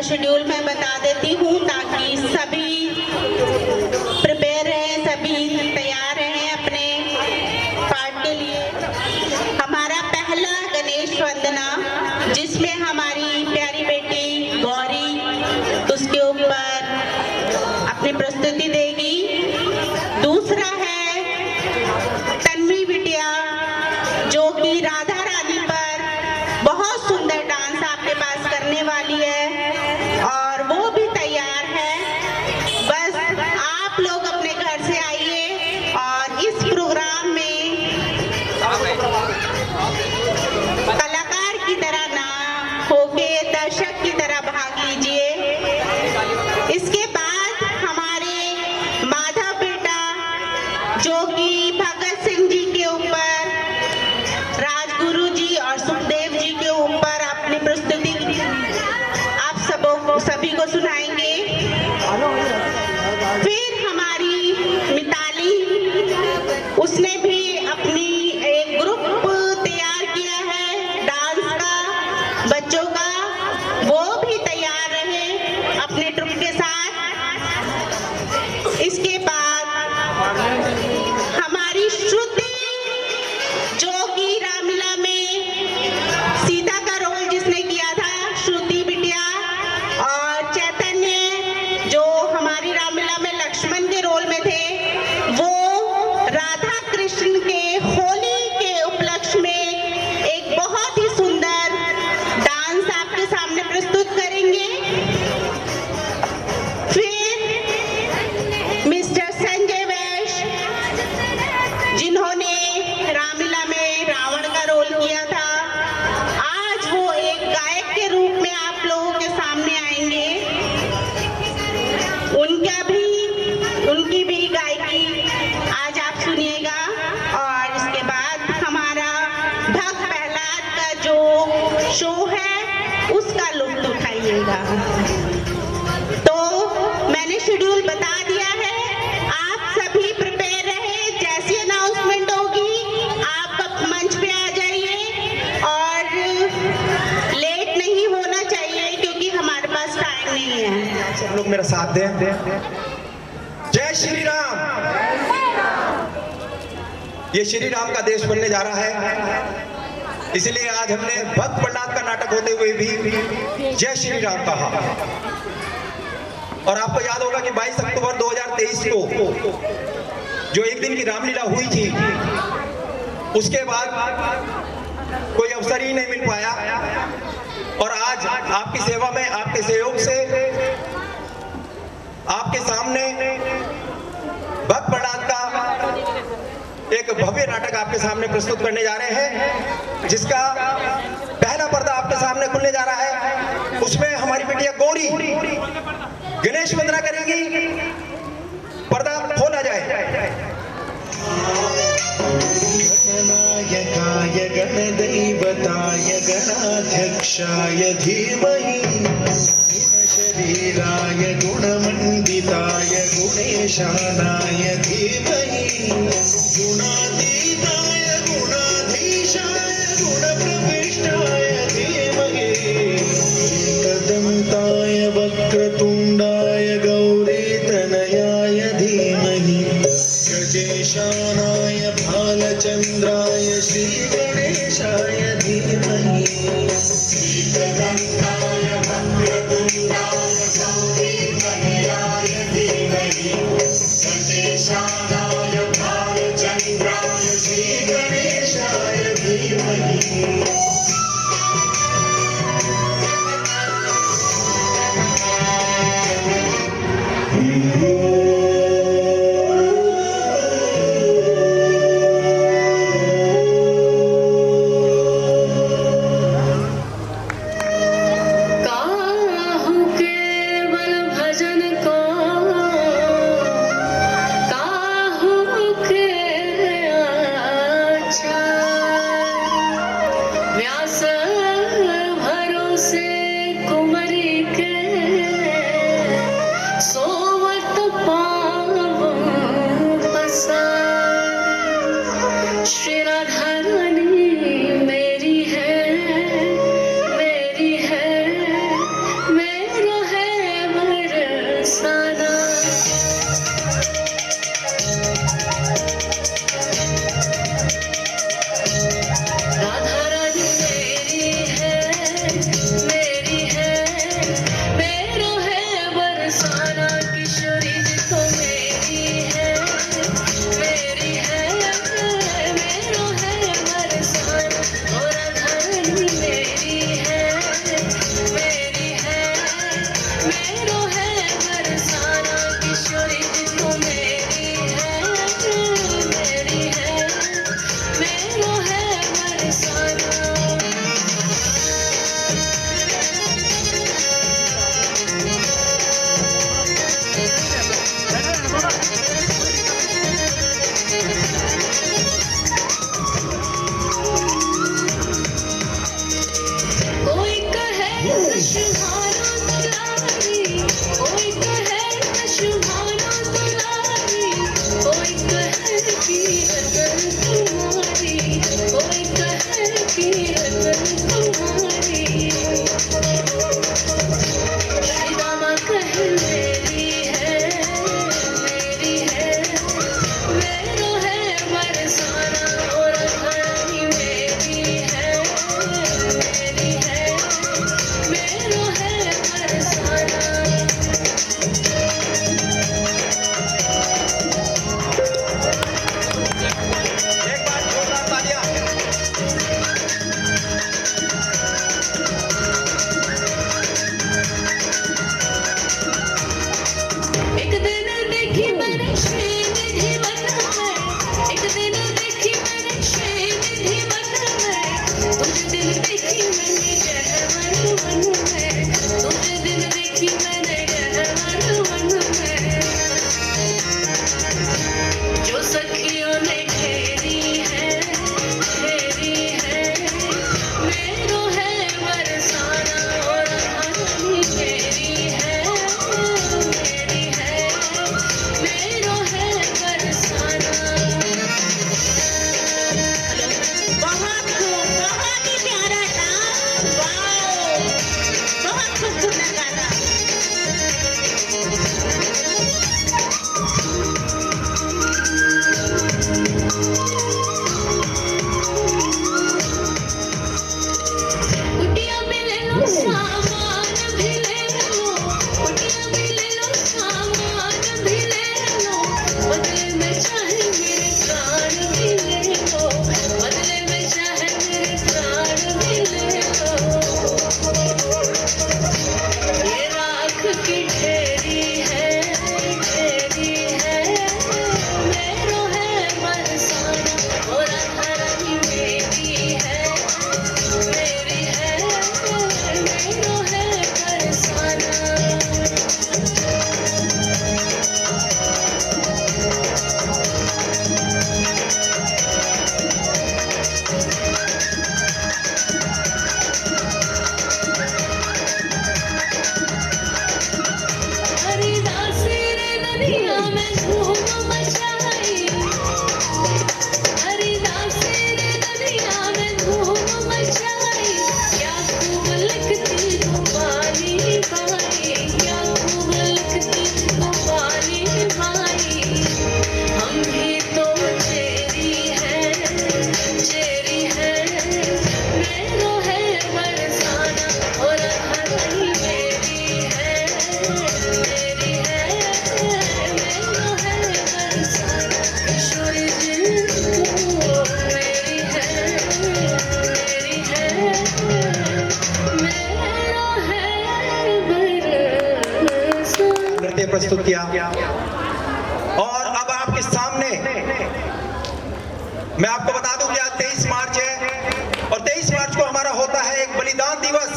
Schedule मैं बता देती हूँ ताकि सभी प्रिपेयर रहें, सभी तैयार रहें अपने पार्ट के लिए। हमारा पहला गणेश वंदना, जिसमें हमारी प्यारी बेटी गौरी उसके ऊपर अपनी प्रस्तुति देगी। दूसरा है तन्वी बिटिया, जो कि राधा रानी पर बहुत सुंदर डांस आपके पास करने वाली है और वो भी तैयार है। बस आप लोग अपने घर से आइए और इस प्रोग्राम में कलाकार की तरह ना होके दर्शक की तरह भाग लीजिए। इसके बाद हमारे माधव बेटा, जो कि भगत सिंह जी के ऊपर, राजगुरु जी और सुखदेव जी के ऊपर अपनी प्रस्तुति आप सभी को सुनाएंगे। फिर हमारी मिताली, उसने भी अपनी एक ग्रुप तैयार किया है डांस का, बच्चों का, वो भी तैयार रहे अपने ट्रुप के साथ। इसके बाद हमारी श्रुति, जो कि रामलीला में सीता का रोल जिसने किया था, श्रुति बिटिया, और चैतन्य जो हमारी रामलीला में लक्ष्मण के रोल में थे, वो राधा कृष्ण के होली के उपलक्ष्य में एक बहुत ही सुंदर डांस आपके सामने प्रस्तुत करेंगे। फिर मिस्टर संजय वैश्य, जिन्होंने रामलीला में रावण का रोल किया था, आज वो एक गायक के रूप में आप लोगों के सामने आएंगे। उनकी भी गायकी आज आप सुनिएगा। और इसके बाद हमारा भक्त प्रहलाद का जो शो है उसका लुत्फ उठाइएगा। तो मैंने शेड्यूल बता दिया है, आप सभी प्रिपेयर रहे। जैसी अनाउंसमेंट होगी आप मंच पे आ जाइए और लेट नहीं होना चाहिए क्योंकि हमारे पास टाइम नहीं है। सब लोग मेरा साथ दें। जय श्री राम। ये श्री राम का देश बनने जा रहा है, इसलिए आज हमने भक्त प्रहलाद का नाटक होते हुए भी जय श्री राम कहा। और आपको याद होगा कि 22 अक्टूबर 2023 को जो एक दिन की रामलीला हुई थी, उसके बाद कोई अवसर ही नहीं मिल पाया। और आज आपकी सेवा में, आपके सहयोग से आपके सामने भक्त प्रहलाद का एक भव्य नाटक आपके सामने प्रस्तुत करने जा रहे हैं, जिसका पहला पर्दा आपके सामने खुलने जा रहा है। उसमें हमारी बेटिया गौरी गणेश वंदना करेंगी। पर्दा खोला जाए। गणनायकाय गणदैवताय गणाध्यक्षाय धीमहि शरीराय गुणमण्डिताय गुणेशानाय धीमहि गुणातीताय गुणाधीशाय गुणप्रविष्टाय धीमहि एकदन्ताय वक्रतुण्डाय गौरीतनयाय धीमहि गजेशानाय भालचन्द्राय श्रीगणेशाय धीमहि एकदन्ताय वक्रतुण्डाय गौरीतनयाय धीमहि गजेशानाय भालचन्द्राय मैंने जहर वन में, दूसरे दिन देखी मैंने जहर वन में, जो सखियों ने घेरी है मेरो है बरसाना और हनी घेरी है मेरी है मेरो है बरसाना। बहुत ही प्यारा था। वाओ, बहुत खूब सुंदर गाना। कुटिया भी ले लो सामान भी ले लो, कुटिया भी ले लो सामान भी ले लो, बदले में चाहे मेरे प्राण भी ले लो, बदले में चाहे मेरे प्राण भी ले लो। ये राख की ढेरी है मेरो है बरसाना और हरनी मेरी है मेरी है मेरो है बरसाना। हरिदास रे दुनिया में धूम मचाई, हरिदास रे दुनिया में धूम मचाई, क्या खूब लिखती गोपाली बाई, क्या खूब लिखती गोपाली बाई। हम भी तो चेरी है मेरो है बरसाना और हरनी मेरी है मेरो है बरसाना। ईश्वर जिनको मेरी है मेरो है बरसाना। नृत्य प्रस्तुत किया और अब आपके सामने मैं आपको बता दूं कि आज 23 मार्च है और 23 मार्च को हमारा होता है एक बलिदान दिवस।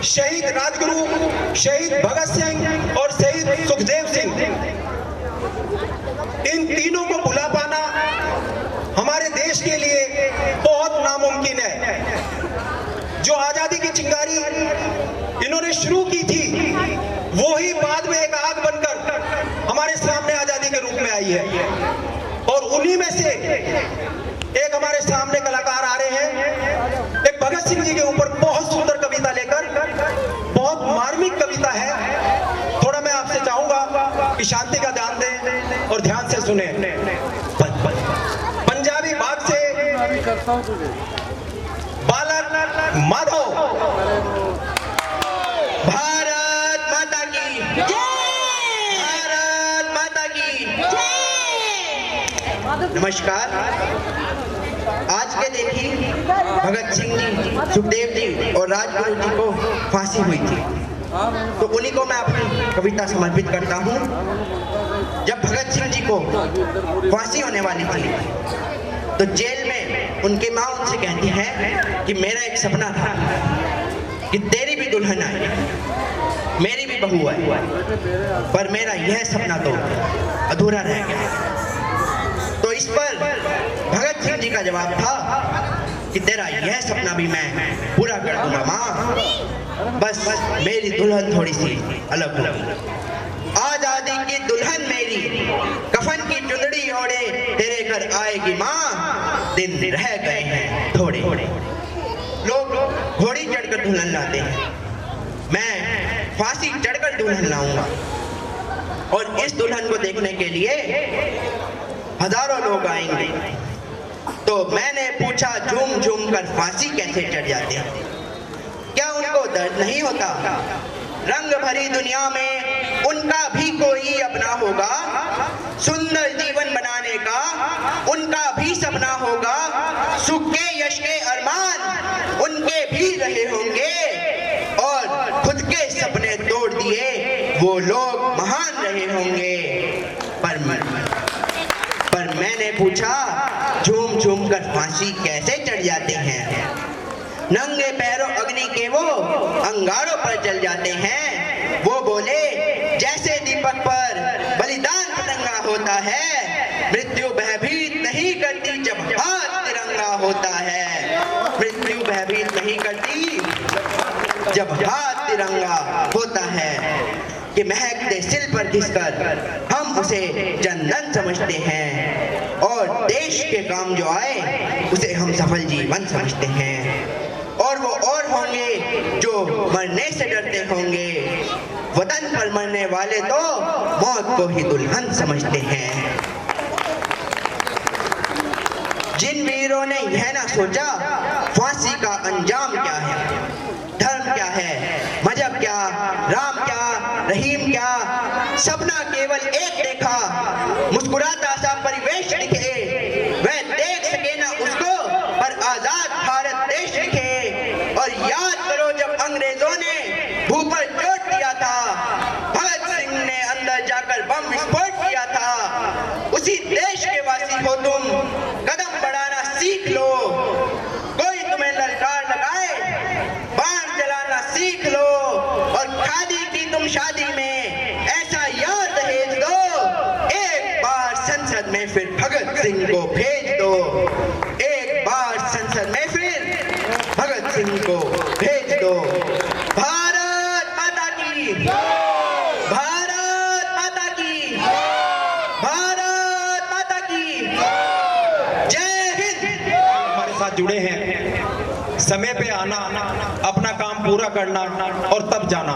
शहीद राजगुरु, शहीद भगत सिंह और शहीद सुखदेव सिंह, इन तीनों को भुला पाना हमारे देश के लिए बहुत नामुमकिन है। जो आजादी की चिंगारी इन्होंने शुरू की थी, वो ही बाद में एक आग बनकर हमारे सामने आजादी के रूप में आई है। और उन्हीं में से एक हमारे सामने कलाकार आ रहे हैं, एक भगत सिंह जी के ऊपर बहुत सुंदर कविता लेकर, बहुत मार्मिक कविता है। थोड़ा मैं आपसे चाहूंगा कि शांति का ध्यान दें और ध्यान से सुने। पंजाबी बाग से बालक माधव। भारत माता की भारत माता की नमस्कार। आज के देखी भगत सिंह जी, सुखदेव जी और राजगुरु जी को फांसी हुई थी, तो उन्हीं को मैं अपनी कविता समर्पित करता हूँ। जब भगत सिंह जी को फांसी होने वाली थी तो जेल में उनकी माँ उनसे कहती है कि मेरा एक सपना था कि तेरी भी दुल्हन आए, मेरी भी बहू आए, पर मेरा यह सपना तो अधूरा रह गया। तो इस पर भगत सिंह जी का जवाब था कि तेरा यह सपना भी मैं पूरा कर दूंगा माँ, बस मेरी दुल्हन थोड़ी सी अलग होगी। आजादी की दुल्हन मेरी कफन की चुंदड़ी ओढ़े तेरे घर आएगी माँ, दिन रह गए हैं थोड़े। लोग घोड़ी चढ़कर दुल्हन लाते हैं, मैं फांसी चढ़कर दुल्हन लाऊंगा। और इस दुल्हन को देखने के लिए हजारों लोग आएंगे। तो मैंने पूछा झूम झूम कर फांसी कैसे चढ़ जाते हैं, क्या उनको दर्द नहीं होता? रंग भरी दुनिया में उनका भी कोई अपना होगा, सुंदर जीवन बनाने का उनका भी सपना होगा, सुख के यश के अरमान उनके भी रहे होंगे, और खुद के सपने तोड़ दिए वो लोग महान रहे होंगे। पर मैंने पूछा झूम झूम कर फांसी कैसे चढ़ जाते हैं? नंगे पैर पैरों अग्नि के वो अंगारों पर जल जाते हैं। वो बोले जैसे दीपक पर बलिदान तिरंगा होता है, मृत्यु भयभीत नहीं करती जब हाथ तिरंगा होता है। मृत्यु भयभीत नहीं करती जब हाथ तिरंगा होता है। कि महकते सिल पर घिसकर हम उसे जनधन समझते हैं और देश के काम जो आए उसे हम सफल जीवन समझते हैं। और वो और होंगे जो मरने से डरते होंगे, वतन पर मरने वाले तो मौत को ही दुल्हन समझते हैं। जिन वीरों ने यह ना सोचा फांसी का अंजाम क्या है, धर्म क्या है, मजहब क्या, राम क्या, रहीम क्या, सपना केवल एक देखा, मुस्कुराता सा परिवेश दिखे, वह देख सके ना उसको पर आजाद भारत देश दिखे। और याद करो जब अंग्रेजों ने भू पर चोट दिया था, भगत सिंह ने अंदर जाकर बम विस्फोट किया था। उसी देश के वासी हो तुम, कदम बढ़ाना सीख लो। कोई तुम्हें ललकार लगाए, बाण चलाना सीख लो। और खादी की तुम शादी में ऐसा याद दहेज दो, एक बार संसद में फिर भगत सिंह को भेज दो। एक बार संसद में फिर भगत सिंह को भेज दो। भारत माता की, भारत माता की, भारत माता की जय हिंद। हमारे साथ जुड़े हैं, समय पे आना, अपना काम पूरा करना और तब जाना।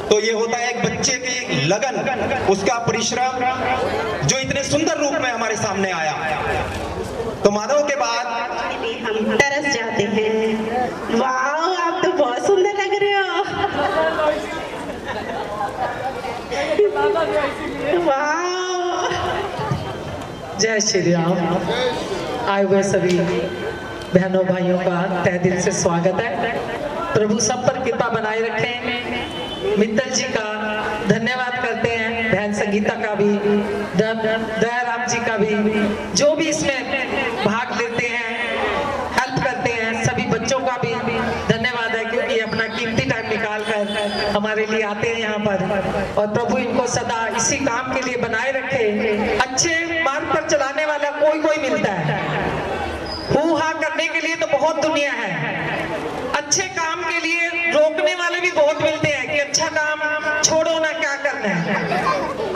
तो ये होता है एक बच्चे की लगन, उसका परिश्रम जो इतने सुंदर रूप में हमारे सामने आया। तो माधव के बाद हम तरस जाते हैं। वाह, आप तो बहुत सुंदर लग रहे हो। वाह, जय श्री राम। आए हुए सभी बहनों भाइयों का तहे दिल से स्वागत है। प्रभु सब पर कृपा बनाए रखें। मित्तल जी का धन्यवाद करते हैं, बहन संगीता का भी, दयाराम जी का भी, जो भी इसमें भाग लेते हैं, हेल्प करते हैं, सभी बच्चों का भी धन्यवाद है क्योंकि अपना कीमती टाइम निकाल कर हमारे लिए आते हैं यहाँ पर। और प्रभु इनको सदा इसी काम के लिए बनाए रखे। अच्छे मार्ग पर चलाने वाला कोई मिलता है, हू हा करने के लिए तो बहुत दुनिया है, अच्छे काम के लिए रोकने वाले भी बहुत मिलते हैं कि अच्छा काम छोड़ो ना, क्या करना है।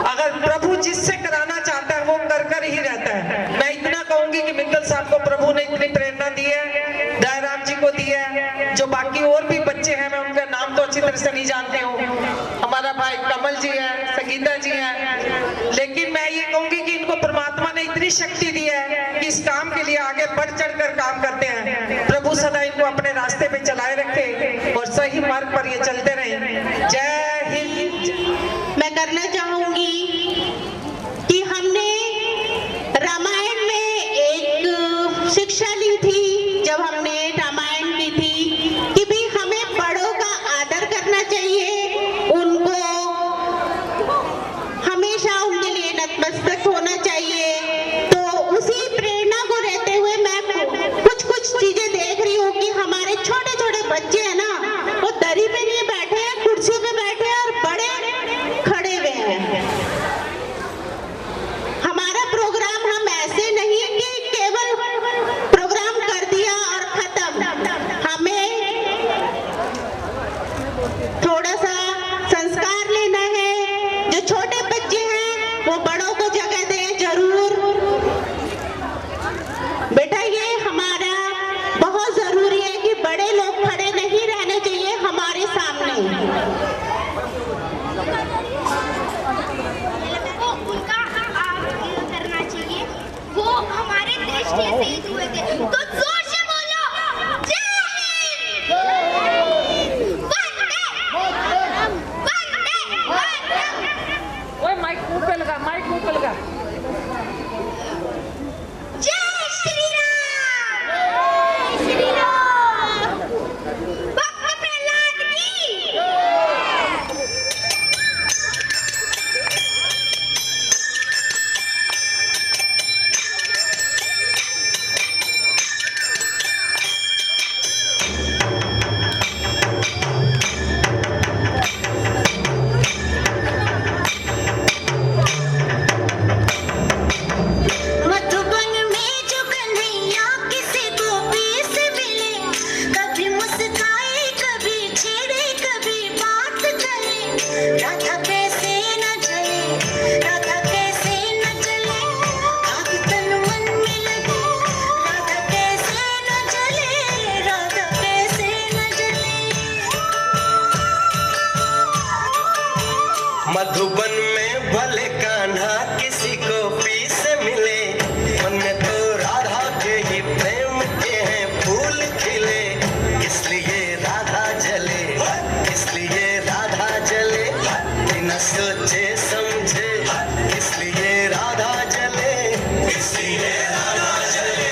अगर प्रभु जिससे कराना चाहता है वो कर ही रहता है। मैं इतना कहूंगी कि मित्तल साहब को प्रभु ने इतनी प्रेरणा दी है, दयाराम जी को दी है, जो बाकी और भी बच्चे हैं, मैं उनका नाम तो अच्छी तरह से नहीं जानती हूँ। हमारा भाई कमल जी है, संगीता जी है, लेकिन मैं ये कहूंगी कि इनको परमात्मा ने इतनी शक्ति दी है कि इस काम के लिए आगे बढ़ चढ़ कर काम करते हैं। प्रभु सदा इनको अपने रास्ते पे चलाए रखे और सही मार्ग पर ये चलते रहे। जय हिंद। मैं करना चाहूंगी कि हमने रामायण में एक शिक्षा ली थी, जब हमने रामायण की थी कि भी हमें बड़ों का आदर करना चाहिए, उनको हमेशा उनके लिए नतमस्तक होना चाहिए। तो उसी प्रेरणा को रहते हुए मैं कुछ चीजें देख रही हूँ कि हमारे छोटे छोटे बच्चे हैं ना, वो दरी पे नहीं बैठे हैं, कुर्सी पे बैठे हैं और बड़े खड़े हुए हैं। मधुबन में भले कान्हा किसी को पी से मिले, मन में तो राधा के ही प्रेम के हैं फूल खिले। इसलिए राधा जले, इसलिए राधा जले, बिना सोचे समझे, इसलिए राधा जले, इसलिए राधा जले।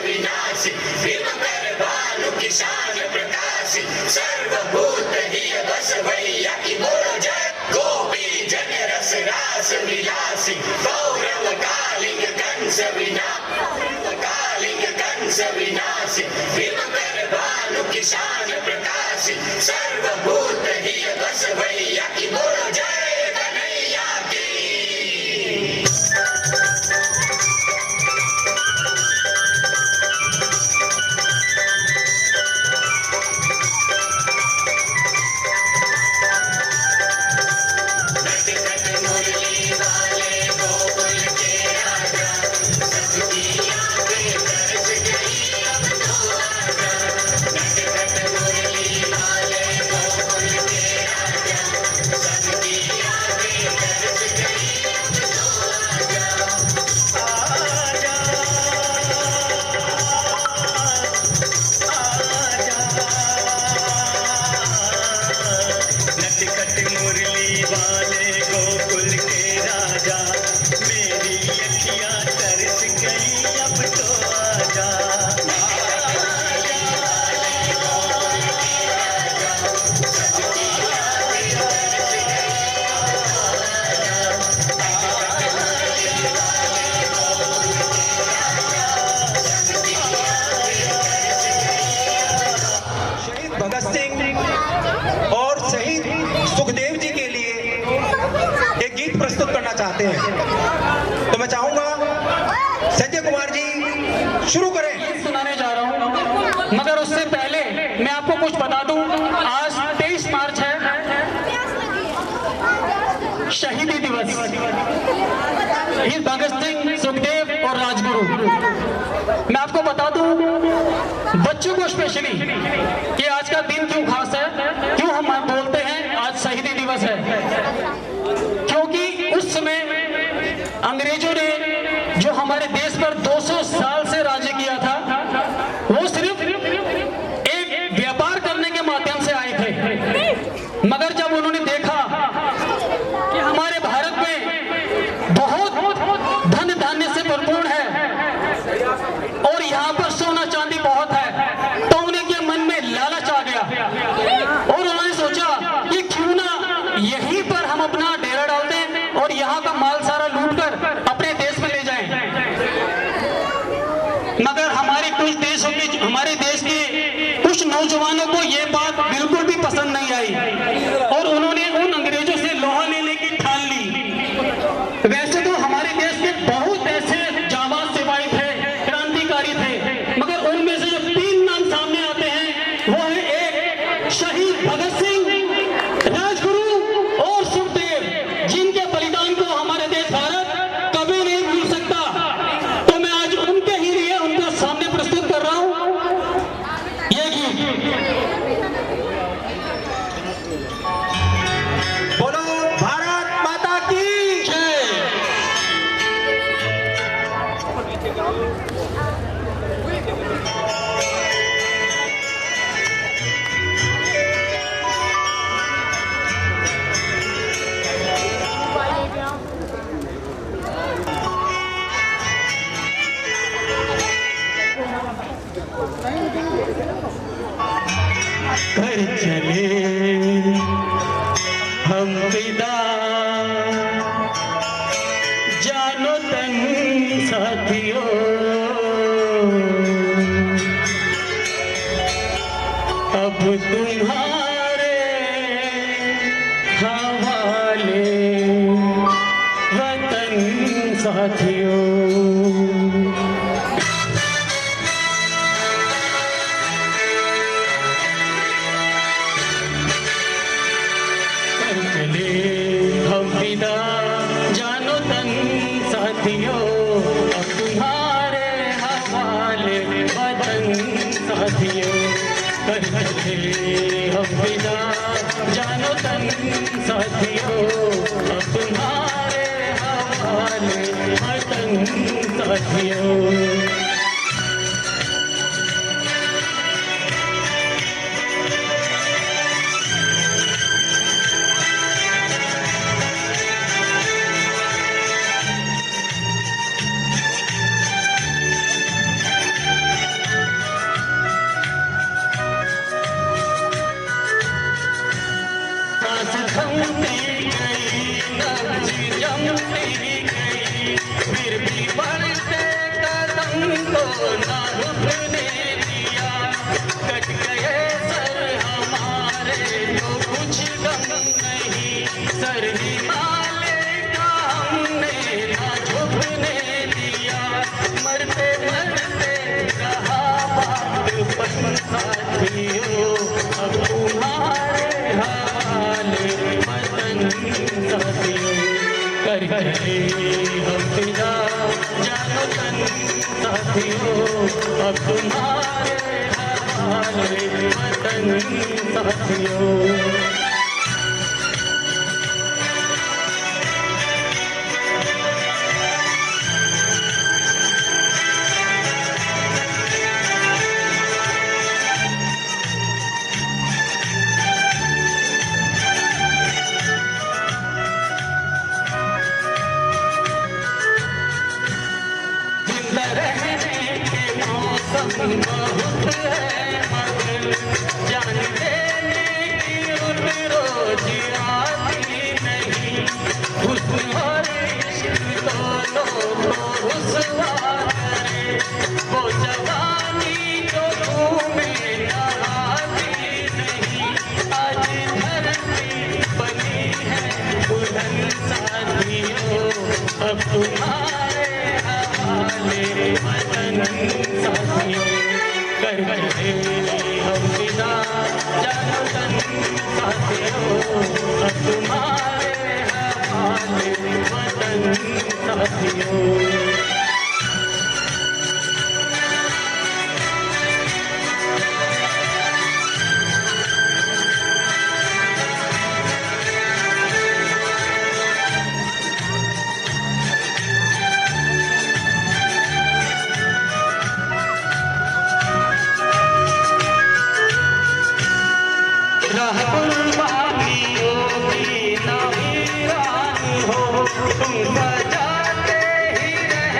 विनाशी भीमकर भानु किसान प्रकाशी सर्वभूत ही बस भैया की बोलो जय। गोपी जन रस रास विलासी गौरव कालिंग कंस विनाशी भीमकर भानु किसान प्रकाशी सर्वभूत ही बस भैया की बोलो जय कन्हैया की। प्रस्तुत करना चाहते हैं, तो मैं चाहूंगा संजय कुमार जी शुरू करें। सुनाने जा रहा हूं, मगर उससे पहले मैं आपको कुछ बता दूं। आज 23 मार्च है, शहीदी दिवस। ये भगत सिंह, सुखदेव और राजगुरु। मैं आपको बता दूं, बच्चों को स्पेशली कि आज का दिन क्यों खास है, क्यों हम बोलते हैं आज शहीदी दिवस है। क्योंकि उस समय अंग्रेजों ने जो हमारे देश पर 200 साल से राज्य किया था, वो सिर्फ एक व्यापार करने के माध्यम से आए थे। मगर जब उन्होंने देखा कि हमारे भारत में बहुत धन धान्य से भरपूर है और यहाँ पर सोना चांदी बहुत है, तो उनके मन में लालच आ गया और उन्होंने सोचा कि क्यों ना यहीं पर हम अपना डेरा डालते हैं और यहाँ का माल सारा लूट कर अपने देश में ले जाएं। मगर हमारे देश के कुछ नौजवानों को ये बात बिल्कुल भी पसंद नहीं आई और उन्होंने उन अंग्रेजों से लोहा लेने की ठान ली। वैसे तो हमारे देश के बहुत ऐसे जाबाज सिपाही थे, क्रांतिकारी थे, मगर उनमें से जो 3 नाम सामने आते हैं वो है एक शहीद भगत सिंह, राजगुरु और सुखदेव, जिनके बलिदान को हमारे देश भारत कभी नहीं भूल सकता। तो मैं आज उनके ही लिए उनका सामने प्रस्तुत कर रहा हूं ये गीत। बोलो भारत माता की जय। कर चले हम विदा, जानो तन साथियों, अब तुम्हारे साथियों। चले हम विदा जानो तन साथियों, अब तुम्हारे हवाले वतन साथियों। कर चले हम विदा जानो तन साथियों, अब तुम्हारे हवाले वतन साथियों। थमती गई नब्ज जमती गई, फिर भी बढ़ते कदम को ना रुकने दिया। कट गए सर हमारे तो कुछ गम नहीं, सर हिमालय का हमने ना झुकने दिया। मरते मरते रहा बागपन साथियों, अब तुम्हारे हवाले वतन साथियों। कर चले हम विदा जानो तन साथियों, अब तुम्हारे हवाले वतन साथियों। रहने के मौसम बहुत है मगर, जान देने की रुत रोज आती नहीं। हुस्न और इश्क दोनों को रुसवा करे, वो जवानी जो तुम्हें नहाती नहीं। आज धरती बनी है बुलंद साथियों, अब तुम्हारे हवाले वतन साथियों। कर चले हम विदा जानो तन साथियों, अब तुम्हारे हवाले वतन साथियों। राह कुर्बानियों की ना वीरान हो, तुम सजाते ही रह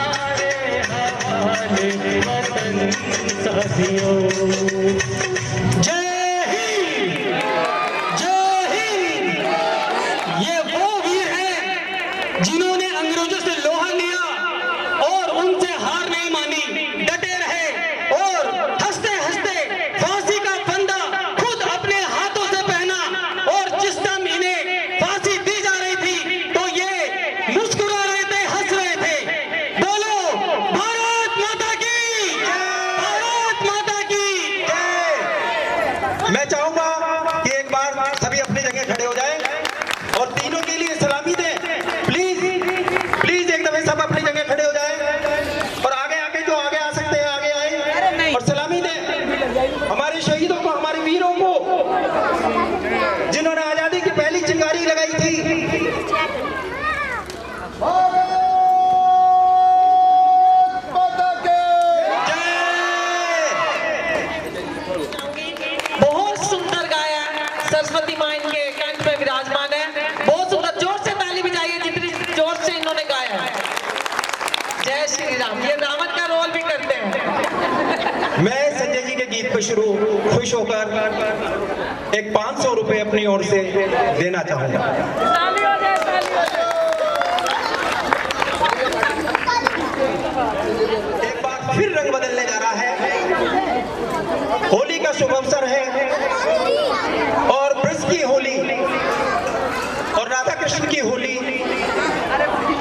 तुम्हारे हवाले वतन साथियों। जय हिंद, जय हिंद। ये वो वीर हैं जिन्होंने अंग्रेजों से लोहा लिया और उनसे हार नहीं मानी, डटे रहे और हंसते हंसते फांसी का फंदा खुद अपने हाथों से पहना। और जिस टाइम इन्हें फांसी दी जा रही थी तो ये मुस्कुरा रहे थे, हंस रहे थे। बोलो भारत माता की, भारत माता की। मैं चाहूंगा कि एक बार सभी अपनी जगह खड़े हो जाएं और तीनों के लिए सलामी दें। प्लीज प्लीज एक दफे सब अपनी जगह खड़े हो जाएं और आगे आगे जो आगे आ सकते हैं आगे आए और सलामी दें हमारे शहीदों को, हमारे वीरों को जिन्होंने आजादी की पहली चिंगारी लगाई थी। बहुत सुंदर गाया, सरस्वती माँ इनके कंठ में विराजमान है। बहुत सुंदर, जोर से ताली बजाइए जितनी जोर से इन्होंने गाया है। जय श्री राम। ये रावण का रोल भी करते हैं। मैं संजय जी के गीत पर खुश होकर एक 500 रुपए अपनी ओर से देना चाहूंगा। एक बार फिर रंग बदलने जा रहा है। होली का शुभ अवसर है और ब्रज की होली और राधा कृष्ण की होली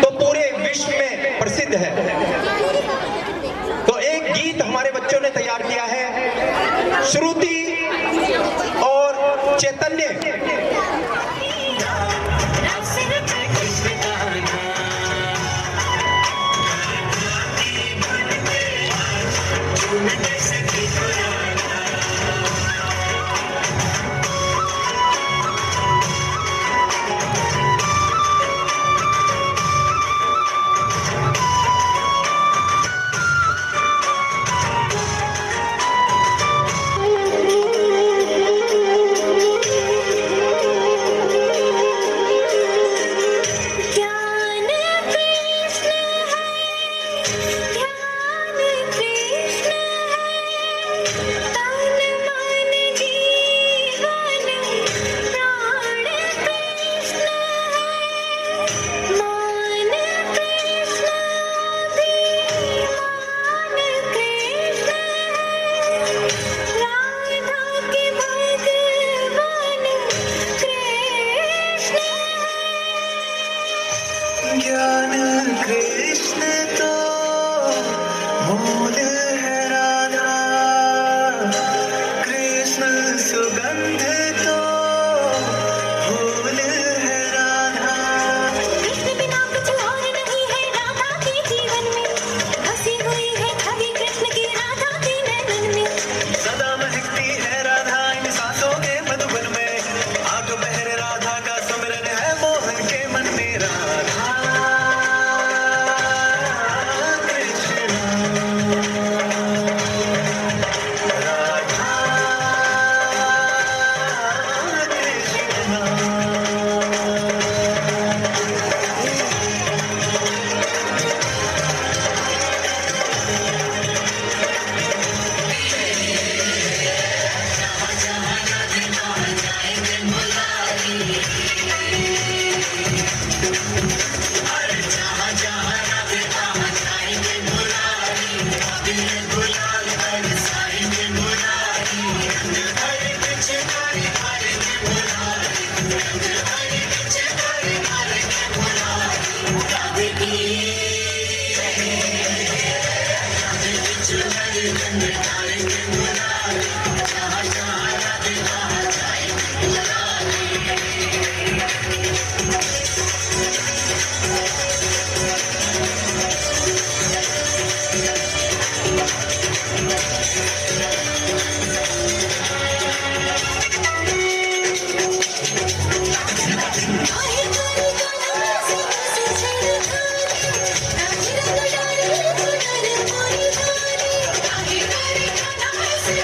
तो पूरे विश्व में प्रसिद्ध है। तो एक गीत हमारे बच्चों ने तैयार किया है, श्रुति और चैतन्य। Thank you.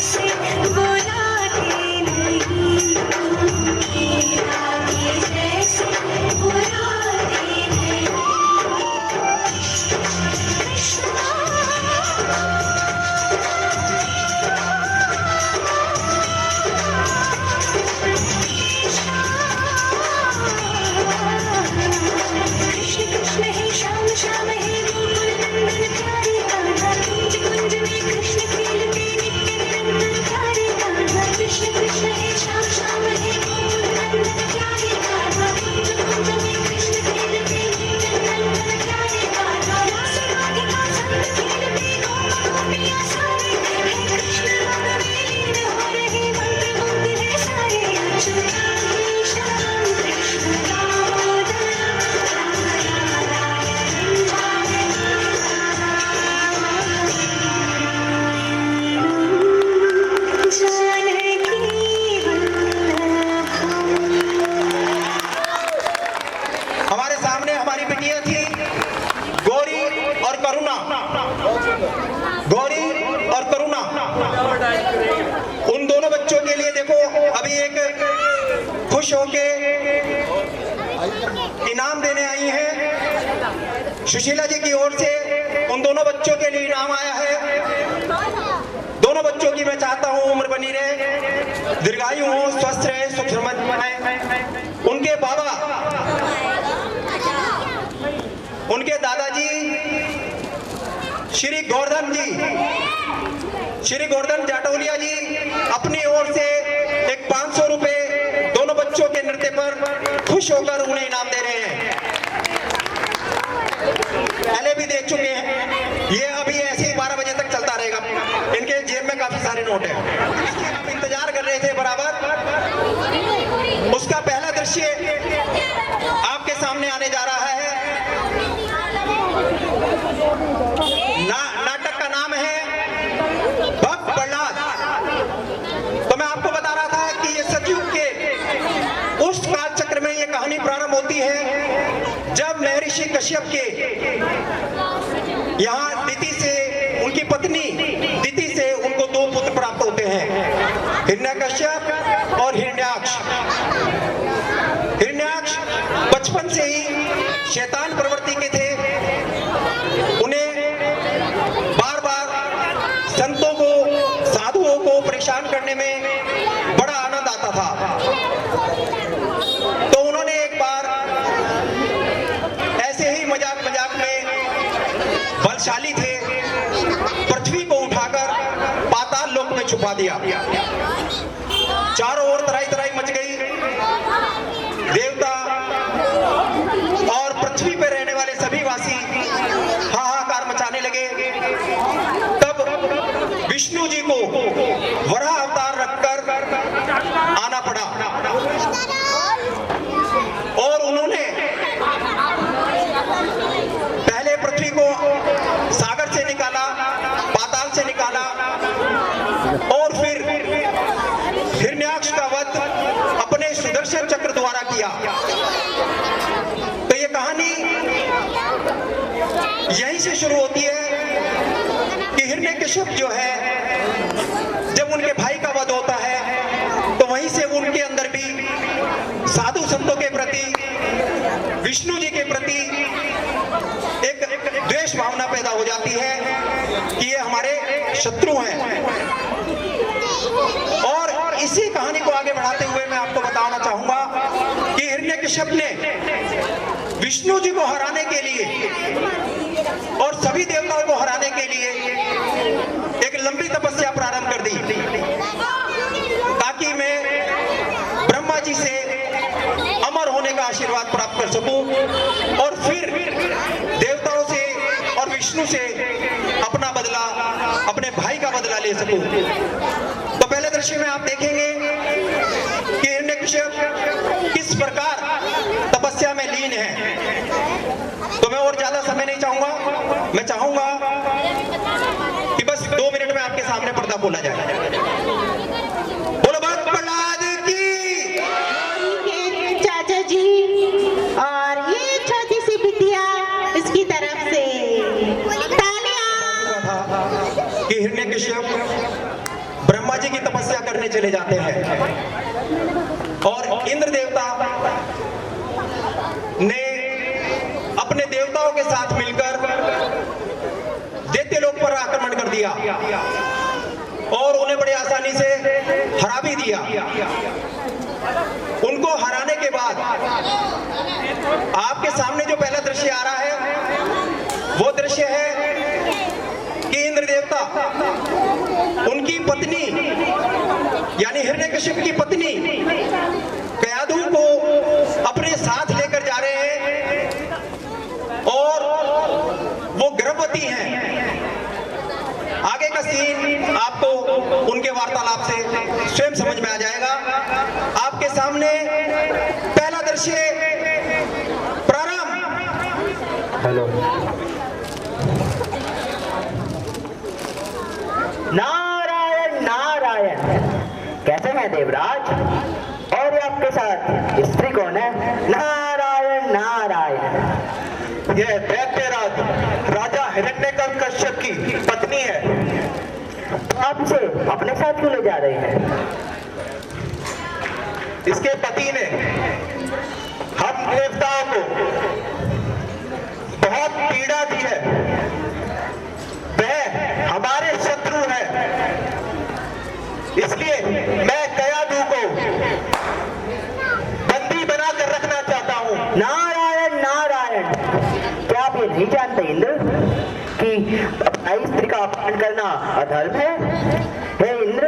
जैसे बुलाते नहीं, राधे जैसे बुलाते नहीं। कृष्ण कृष्ण हे श्याम श्याम हे गोकुल नंदन प्यारे कान्हा, कुंज कुंज में कृष्ण खेलते नित्य निरंतर प्यारे कान्हा। कृष्ण कृष्ण हे श्याम श्याम हे गोकुल नंदन प्यारे कान्हा, कुंज कुंज में कृष्ण खेलते नित्य निरंतर प्यारे कान्हा। रास राधिका संग खेलते गोप गोपियाँ सारे, हे कृष्ण रंग में लीन हो रहे मंत्र मुग्ध है सारे। अच्युतानंद श्याम कृष्ण दामोदर, हमारे सामने हमारी बिटिया थी गौरी और करुणा। गौरी और करुणा, उन दोनों बच्चों के लिए देखो अभी एक खुश होके इनाम देने आई हैं। सुशीला जी की ओर से उन दोनों बच्चों के लिए इनाम आया है। दोनों बच्चों की मैं चाहता हूँ उम्र बनी रहे, दीर्घायु हो, स्वस्थ रहे, सुख समृद्ध बनाए। उनके बाबा, उनके दादाजी श्री गोवर्धन जी, श्री गोवर्धन जाटौलिया जी अपनी ओर से एक 500 रुपए दोनों बच्चों के नृत्य पर खुश होकर उन्हें इनाम दे रहे हैं। पहले भी देख चुके हैं, ये अभी ऐसे ही 12 बजे तक चलता रहेगा। इनके जेब में काफी सारे नोट हैं। आप इंतजार कर रहे थे बराबर, उसका पहला दृश्य आपके सामने आने जा रहा है। नाटक का नाम है भक्त प्रहलाद। तो मैं आपको बता रहा था कि ये सतयुग के उस काल चक्र में ये कहानी प्रारंभ होती है जब महर्षि कश्यप के यहाँ दिति से, उनकी पत्नी दिति से उनको 2 पुत्र प्राप्त होते हैं, हिरण्यकश्यप और हिरण्याक्ष। हिरण्याक्ष बचपन से ही शैतान प्रवृत्ति के थे। उन्हें बार बार संतों को, साधुओं को परेशान करने में बड़ा आनंद आता था। तो उन्होंने एक बार ऐसे ही मजाक मजाक में, बलशाली थे, पृथ्वी को उठाकर पाताल लोक में छुपा दिया। चारों ओर तराई तराई मच गई। देवता और पृथ्वी पर रहने वाले सभी वासी हाहाकार मचाने लगे। तब विष्णु जी को वराह अवतार रखकर आना पड़ा और उन्होंने पहले पृथ्वी को सागर से निकाला, पाताल से निकाला और फिर हिरण्याक्ष का वध अपने सुदर्शन चक्र द्वारा किया। तो ये कहानी यहीं से शुरू होती है कि हिरण्यकश्यप जो है, जब उनके भाई का वध होता है तो वहीं से उनके अंदर भी साधु संतों के प्रति, विष्णु जी के प्रति एक द्वेष भावना पैदा हो जाती है कि ये हमारे शत्रु हैं। और इसी कहानी को आगे बढ़ाते हुए मैं आपको बताना चाहूंगा कि हिरण्यकश्यप ने विष्णु जी को हराने के लिए और सभी देवताओं को हराने के लिए एक लंबी तपस्या प्रारंभ कर दी ताकि मैं ब्रह्मा जी से अमर होने का आशीर्वाद प्राप्त कर सकूं और फिर देवताओं से और विष्णु से अपना बदला, अपने भाई का बदला ले सकूं। तो पहले दृश्य में आप देखेंगे कि हिरण्यकश्यप किस प्रकार तपस्या में लीन है। तो मैं और ज्यादा समय नहीं चाहूंगा, मैं चाहूंगा कि बस 2 मिनट में आपके सामने पर्दा खोला जाए। बोलो भक्त प्रहलाद की। चाचा जी और ये छोटी सी बिटिया इसकी तरफ से तालियां। कि हिरण्यकश्यप ब्रह्मा जी जी की तपस्या करने चले जाते हैं। और इंद्र देवता ने अपने देवताओं के साथ मिलकर दैत्य लोक पर आक्रमण कर दिया और उन्हें बड़ी आसानी से हरा भी दिया। उनको हराने के बाद आपके सामने जो पहला दृश्य आ रहा है वो दृश्य है कि इंद्र देवता उनकी पत्नी यानी हिरण्यकशिप की पत्नी कयाधु को अपने साथ लेकर जा रहे हैं और वो गर्भवती हैं। आगे का सीन आपको उनके वार्तालाप से स्वयं समझ में आ जाएगा। आपके सामने पहला दृश्य प्रारंभ। हेलो, नारायण नारायण, कैसे हैं देवराज? और ये आपके साथ स्त्री कौन है? नारायण नारायण, यह दैत्यराज राजा हिरण्यकश्यप की पत्नी है। आप इसे अपने साथ क्यों ले जा रहे हैं? इसके पति ने हम देवताओं को बहुत पीड़ा दी है। वह हमारे शत्रु है, इसलिए मैं कयाधु को बंदी बनाकर रखना चाहता हूँ। नारायण नारायण, क्या आप ये नहीं जानते इंद्र कि अपनी स्त्री का अपमान करना अधर्म है? हे इंद्र,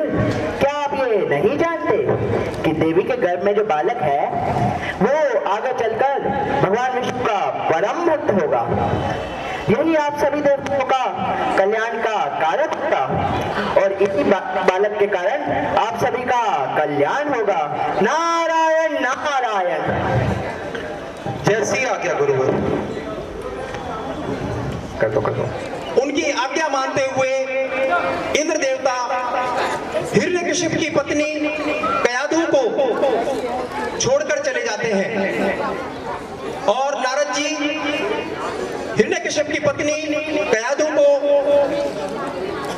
क्या आप ये नहीं जानते कि देवी के गर्भ में जो बालक है वो आगे चलकर भगवान विष्णु का परम भक्त होगा? यही आप सभी देवताओं का कल्याण का कारक होगा और इसी बालक के कारण आप सभी का कल्याण होगा। नारायण नारायण। जैसी आज्ञा गुरुवर। कर दो। उनकी आज्ञा मानते हुए इंद्र देवता हिरण्यकशिप की पत्नी कयाधु को छोड़कर चले जाते हैं और नारद जी हिरण्यकशिप की पत्नी कयाधु को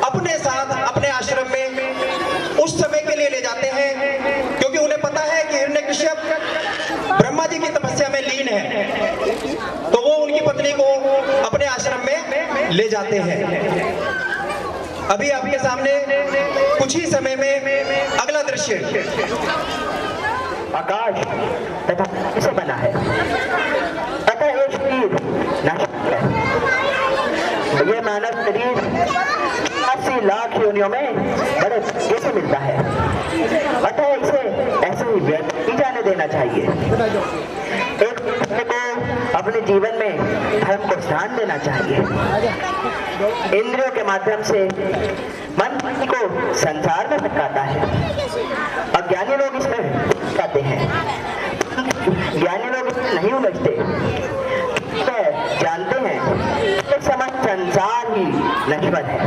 अपने साथ अपने आश्रम में उस समय के लिए ले जाते हैं, क्योंकि उन्हें पता है कि हिरण्यकशिप ब्रह्मा जी की तपस्या में लीन है, तो वो उनकी पत्नी को अपने आश्रम में ले जाते हैं। अभी आपके सामने कुछ ही समय में अगला दृश्य आकाश तथा किसे बना है तथा ये शरीर नश्वर है। ये मानव शरीर 80 लाख योनियों में बड़े कैसे मिलता है, अतः इसे ऐसे ही व्यर्थ नहीं जाने देना चाहिए। एक दूसरे को अपने जीवन में धर्म को ध्यान देना चाहिए। इंद्रियों के माध्यम से मन को संसार में भटकाता है। अज्ञानी लोग इसमें जाते हैं, ज्ञानी लोग इसमें नहीं उलझते। जानते हैं कि समस्त संसार ही नश्वर है।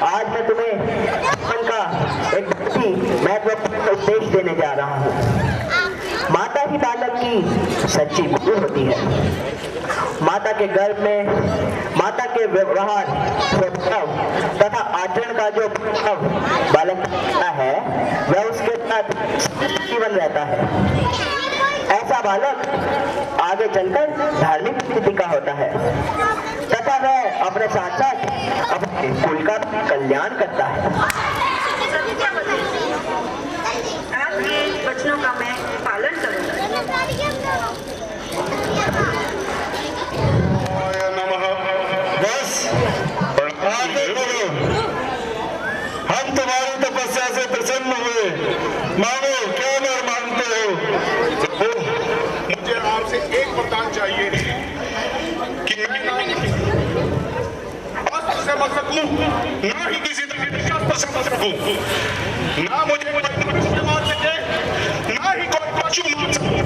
आज मैं तुम्हें जीवन का एक बहुत ही महत्वपूर्ण उपदेश देने जा रहा हूँ। माता ही बालक की सच्ची गुरु होती है। माता के गर्भ में माता के व्यवहार, स्वभाव तथा आचरण का जो प्रभाव बालक करता है वह उसके साथ जीवन रहता है। ऐसा बालक आगे चलकर धार्मिक स्थिति का होता है तथा वह अपने साथ साथ अपने कुल का कल्याण करता है। आपके वचनों का मैं पालन करूंगा। बस हम तुम्हारी तपस्या से प्रसन्न हुए। मानो क्या वर मांगते हो? मुझे आपसे एक वरदान चाहिए कि मैं अस्त्र से मर सकूं, ना ही किसी तरह शस्त्र से मर सकूं, ना मुझे कोई मार सके, ना ही कोई पशु मार सकूं,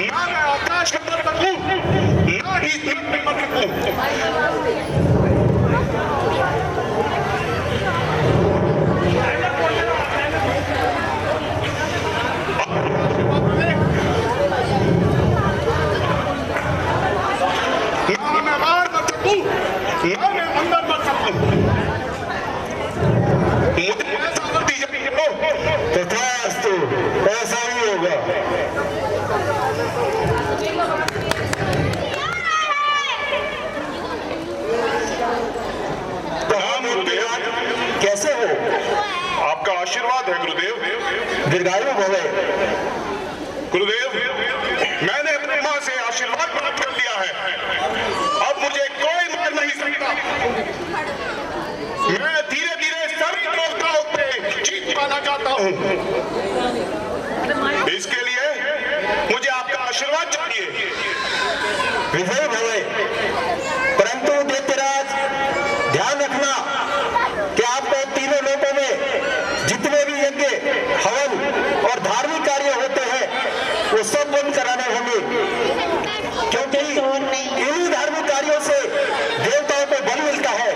ना मैं आकाश में मर सकूं, ना ही नभ में मर सकूं। आपका आशीर्वाद है गुरुदेव। दीर्घायु भवे। गुरुदेव, मैंने अपनी माँ से आशीर्वाद प्राप्त कर लिया है, अब मुझे कोई मार नहीं सकता। मैं धीरे धीरे सभी देवताओं पे जीत पाना चाहता हूँ। इसके लिए मुझे आपका आशीर्वाद चाहिए। विजय भवे। परंतु दैत्यराज, ध्यान रखना कि आपको तीनों लोकों में जितने भी यज्ञ, हवन और धार्मिक कार्य होते हैं वो सब बंद कराने होंगे, क्योंकि इन्हीं धार्मिक कार्यों से देवताओं को बल मिलता है।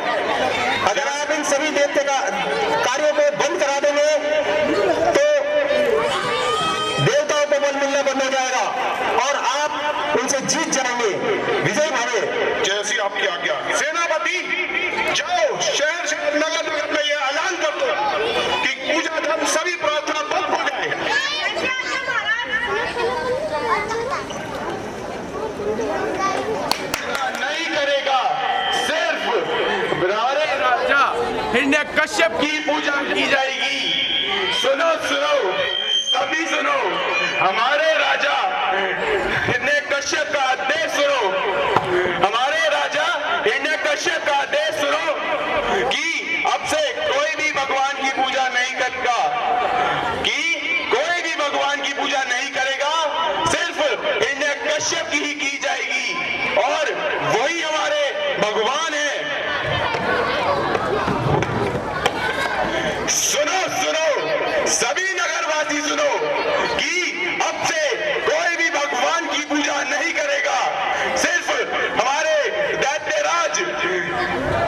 अगर आप इन सभी दैत्य कार्यों को बंद करा देंगे तो देवताओं को बल मिलना बंद हो जाएगा और आप उनसे जीत जाएंगे। विजय भावे। जैसी आपकी आज्ञा। सेनापति, जाओ शहर से नगर नगर में ये ऐलान कर दो कि पूजा धर्म सभी प्रार्थना बंद हो जाए। नहीं करेगा, सिर्फ बिरारे राजा हिरण्यकश्यप की पूजा की जाएगी। सुनो सुनो, सभी सुनो, हमारे राजा हिरण्यकश्यप का आदेश सुनो। हमारे राजा हिरण्यकश्यप का आदेश सुनो कि अब से कोई भी भगवान की पूजा नहीं करेगा, कि कोई भी भगवान की पूजा नहीं करेगा, सिर्फ हिरण्यकश्यप की ही की जाएगी और वही हमारे भगवान है। सुनो सुनो, सभी नगरवासी सुनो कि अब से कोई भी भगवान की पूजा नहीं करेगा, सिर्फ हमारे दैत्यराज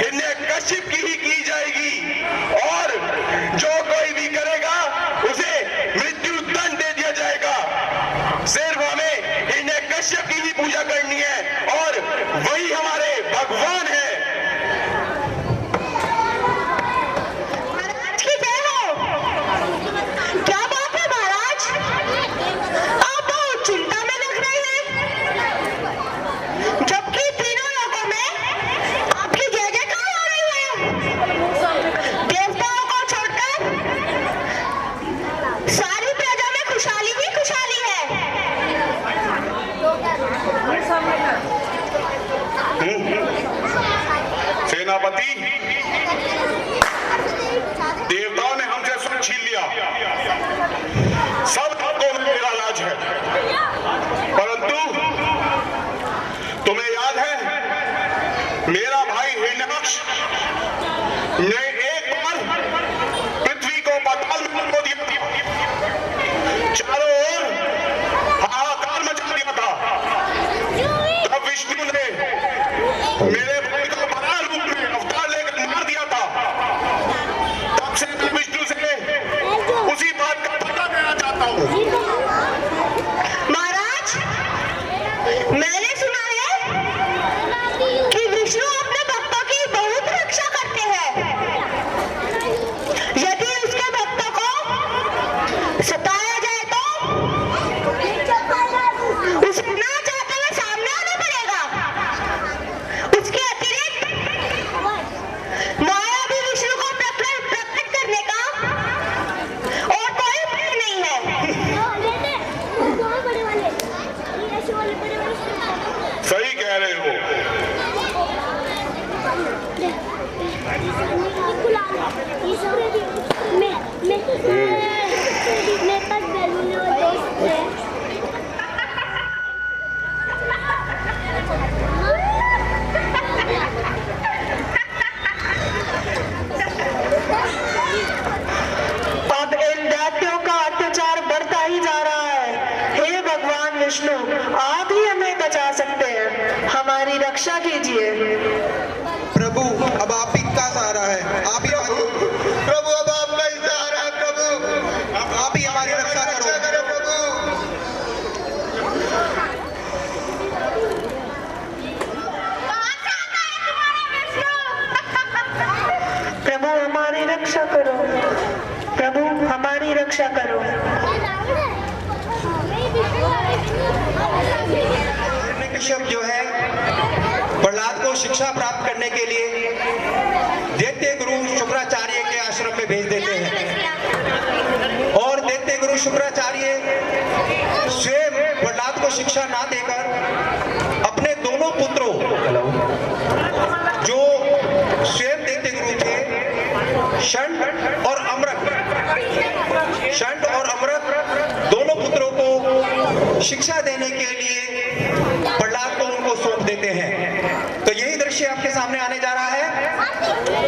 हिरण्यकश्यप की ही की जाएगी और जो कोई भी करेगा उसे मृत्यु दंड दे दिया जाएगा। सिर्फ हमें हिरण्यकश्यप की ही पूजा करनी है और वही हमारे भगवान है। महाराज की जय हो। क्या बात है महाराज, आप बहुत चिंता में लग रहे हैं, जबकि तीनों लोगों में आपकी जय जयकार हो रही है। देवताओं को छोड़कर सारी प्रजा में खुशहाली ही खुशहाली है। सेनापति, देवताओं ने हमसे सुख छीन लिया, सब लोगों में मेरा राज है, परंतु तुम्हें याद है मेरा भाई हिरण्यकश्यप ने एक बार पृथ्वी को पाताल में डुबो दिया था, चारों ओर हाहाकार मचा दिया था। तब विष्णु ने मेरे भाई को बड़ा रूप में अवतार लेकर मार दिया था। तब से मैं विष्णु से उसी बात का पता लेना चाहता हूँ। महाराज, मैंने सुना है कि विष्णु अपने भक्तों की बहुत रक्षा करते हैं। यदि उसके भक्तों को सताया जाए तो उसे ना चाहते हुए सामने आना पड़ेगा। उसके अतिरिक्त माया भी विष्णु को प्रकट करने का और कोई उपाय नहीं है। सही कह रहे हो। अब इन दैत्यों का अत्याचार बढ़ता ही जा रहा है। हे भगवान विष्णु, आप ही हमें बचा सकते हैं, हमारी रक्षा कीजिए। प्रभु, अब आप ही का सहारा है, आप ही प्रभु, अब आपका ही सहारा है प्रभु, आप ही हमारी रक्षा करो प्रभु। प्रभु हमारी रक्षा करो, प्रभु हमारी रक्षा करो। हिरण्यकश्यप जो है प्रहलाद को शिक्षा प्राप्त करने के लिए दैत्य गुरु शुक्राचार्य के आश्रम में भेज देते हैं। गुरु शुक्राचार्य स्वयं प्रहलाद को शिक्षा ना देकर अपने दोनों पुत्रों, जो स्वयं दैत्य गुरु थे, षंड और अमृत, दोनों पुत्रों को शिक्षा देने के लिए प्रहलाद को उनको सौंप देते हैं। तो यही दृश्य आपके सामने आने जा रहा है।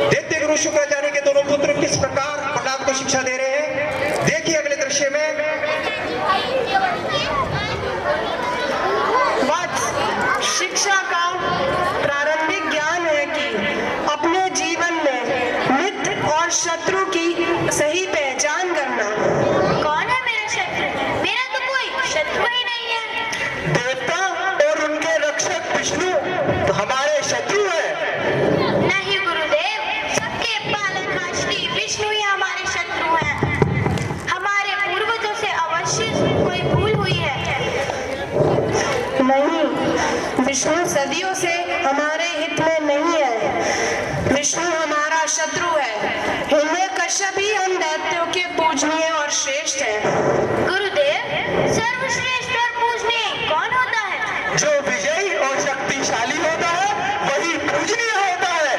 दैत्य गुरु शुक्राचार्य के दोनों पुत्र किस प्रकार प्रहलाद को शिक्षा दे रहे हैं, देखिए अगले दृश्य में। शिक्षा का प्रारंभिक ज्ञान है कि अपने जीवन में मित्र और शत्रु की सही पहचान करना। कौन है मेरा शत्रु? मेरा तो कोई शत्रु ही नहीं है। देवता और उनके रक्षक विष्णु तो हमारे शत्रु है। नहीं गुरुदेव, सबके पालनहार श्री विष्णु ही हमारे शत्रु हैं। हमारे पूर्वजों से अवश्य कोई भूल हुई है। नहीं, विष्णु सदियों से हमारे हित में नहीं है। विष्णु हमारा शत्रु है। हिरण्यकश्यप ही हम दैत्यों के पूजनीय और श्रेष्ठ है। गुरुदेव, सर्वश्रेष्ठ और पूजनीय कौन होता है? जो विजयी और शक्तिशाली होता है वही पूजनीय होता है।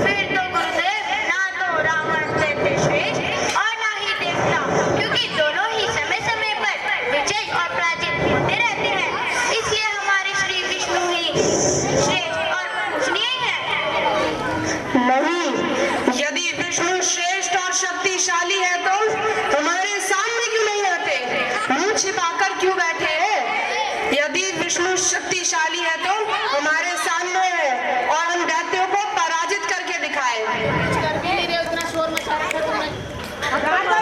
फिर तो गुरुदेव, ना तो रावण दैत्य श्रेष्ठ और ना ही देवता, क्योंकि दोनों ही समय समय पर विजय और पराजित होते रहते हैं। इसलिए हमारे श्री विष्णु ही श्रेष्ठ और पूजनीय है। नहीं, यदि विष्णु श्रेष्ठ और शक्तिशाली है तो हमारे सामने क्यों नहीं आते? मुंह छिपाकर क्यों बैठे हैं? यदि विष्णु शक्तिशाली है तो हमारे सामने है और हम दैत्यों को पराजित करके दिखाए।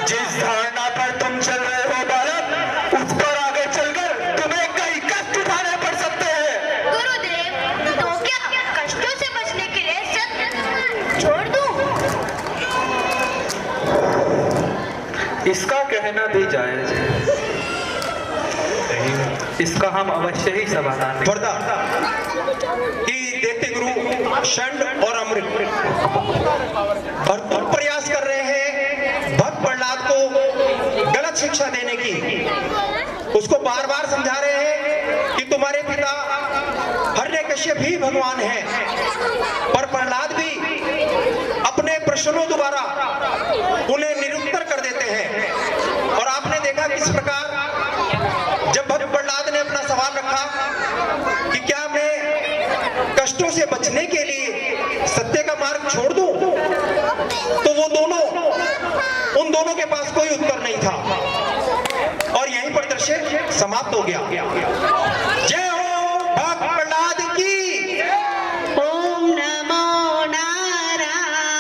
जिस धारणा पर तुम चल रहे हो बालक, उस पर आगे चलकर तुम्हें कई कष्ट उठाने पड़ सकते हैं। गुरुदेव, तो क्या कष्टों से बचने के लिए सत्य छोड़ दूं? इसका कहना भी जायज है। इसका हम अवश्य ही समाधान कि दैत्य गुरु षंड और अमृत भरपूर प्रयास कर रहे हैं भक्त प्रहलाद को गलत शिक्षा देने की। उसको बार बार समझा रहे हैं कि तुम्हारे पिता हिरण्यकश्यप ही भगवान हैं, पर प्रहलाद भी अपने प्रश्नों द्वारा उन्हें निरुत्तर कर देते हैं। और आपने देखा किस प्रकार जब भक्त प्रहलाद ने अपना सवाल रखा कि क्या मैं कष्टों से बचने के लिए सत्य का मार्ग छोड़ दूं, तो वो दोनों, उन दोनों के पास कोई उत्तर नहीं था और यहीं पर दृश्य समाप्त हो गया। जय हो भक्त प्रहलाद की। ओम नमो नारायण,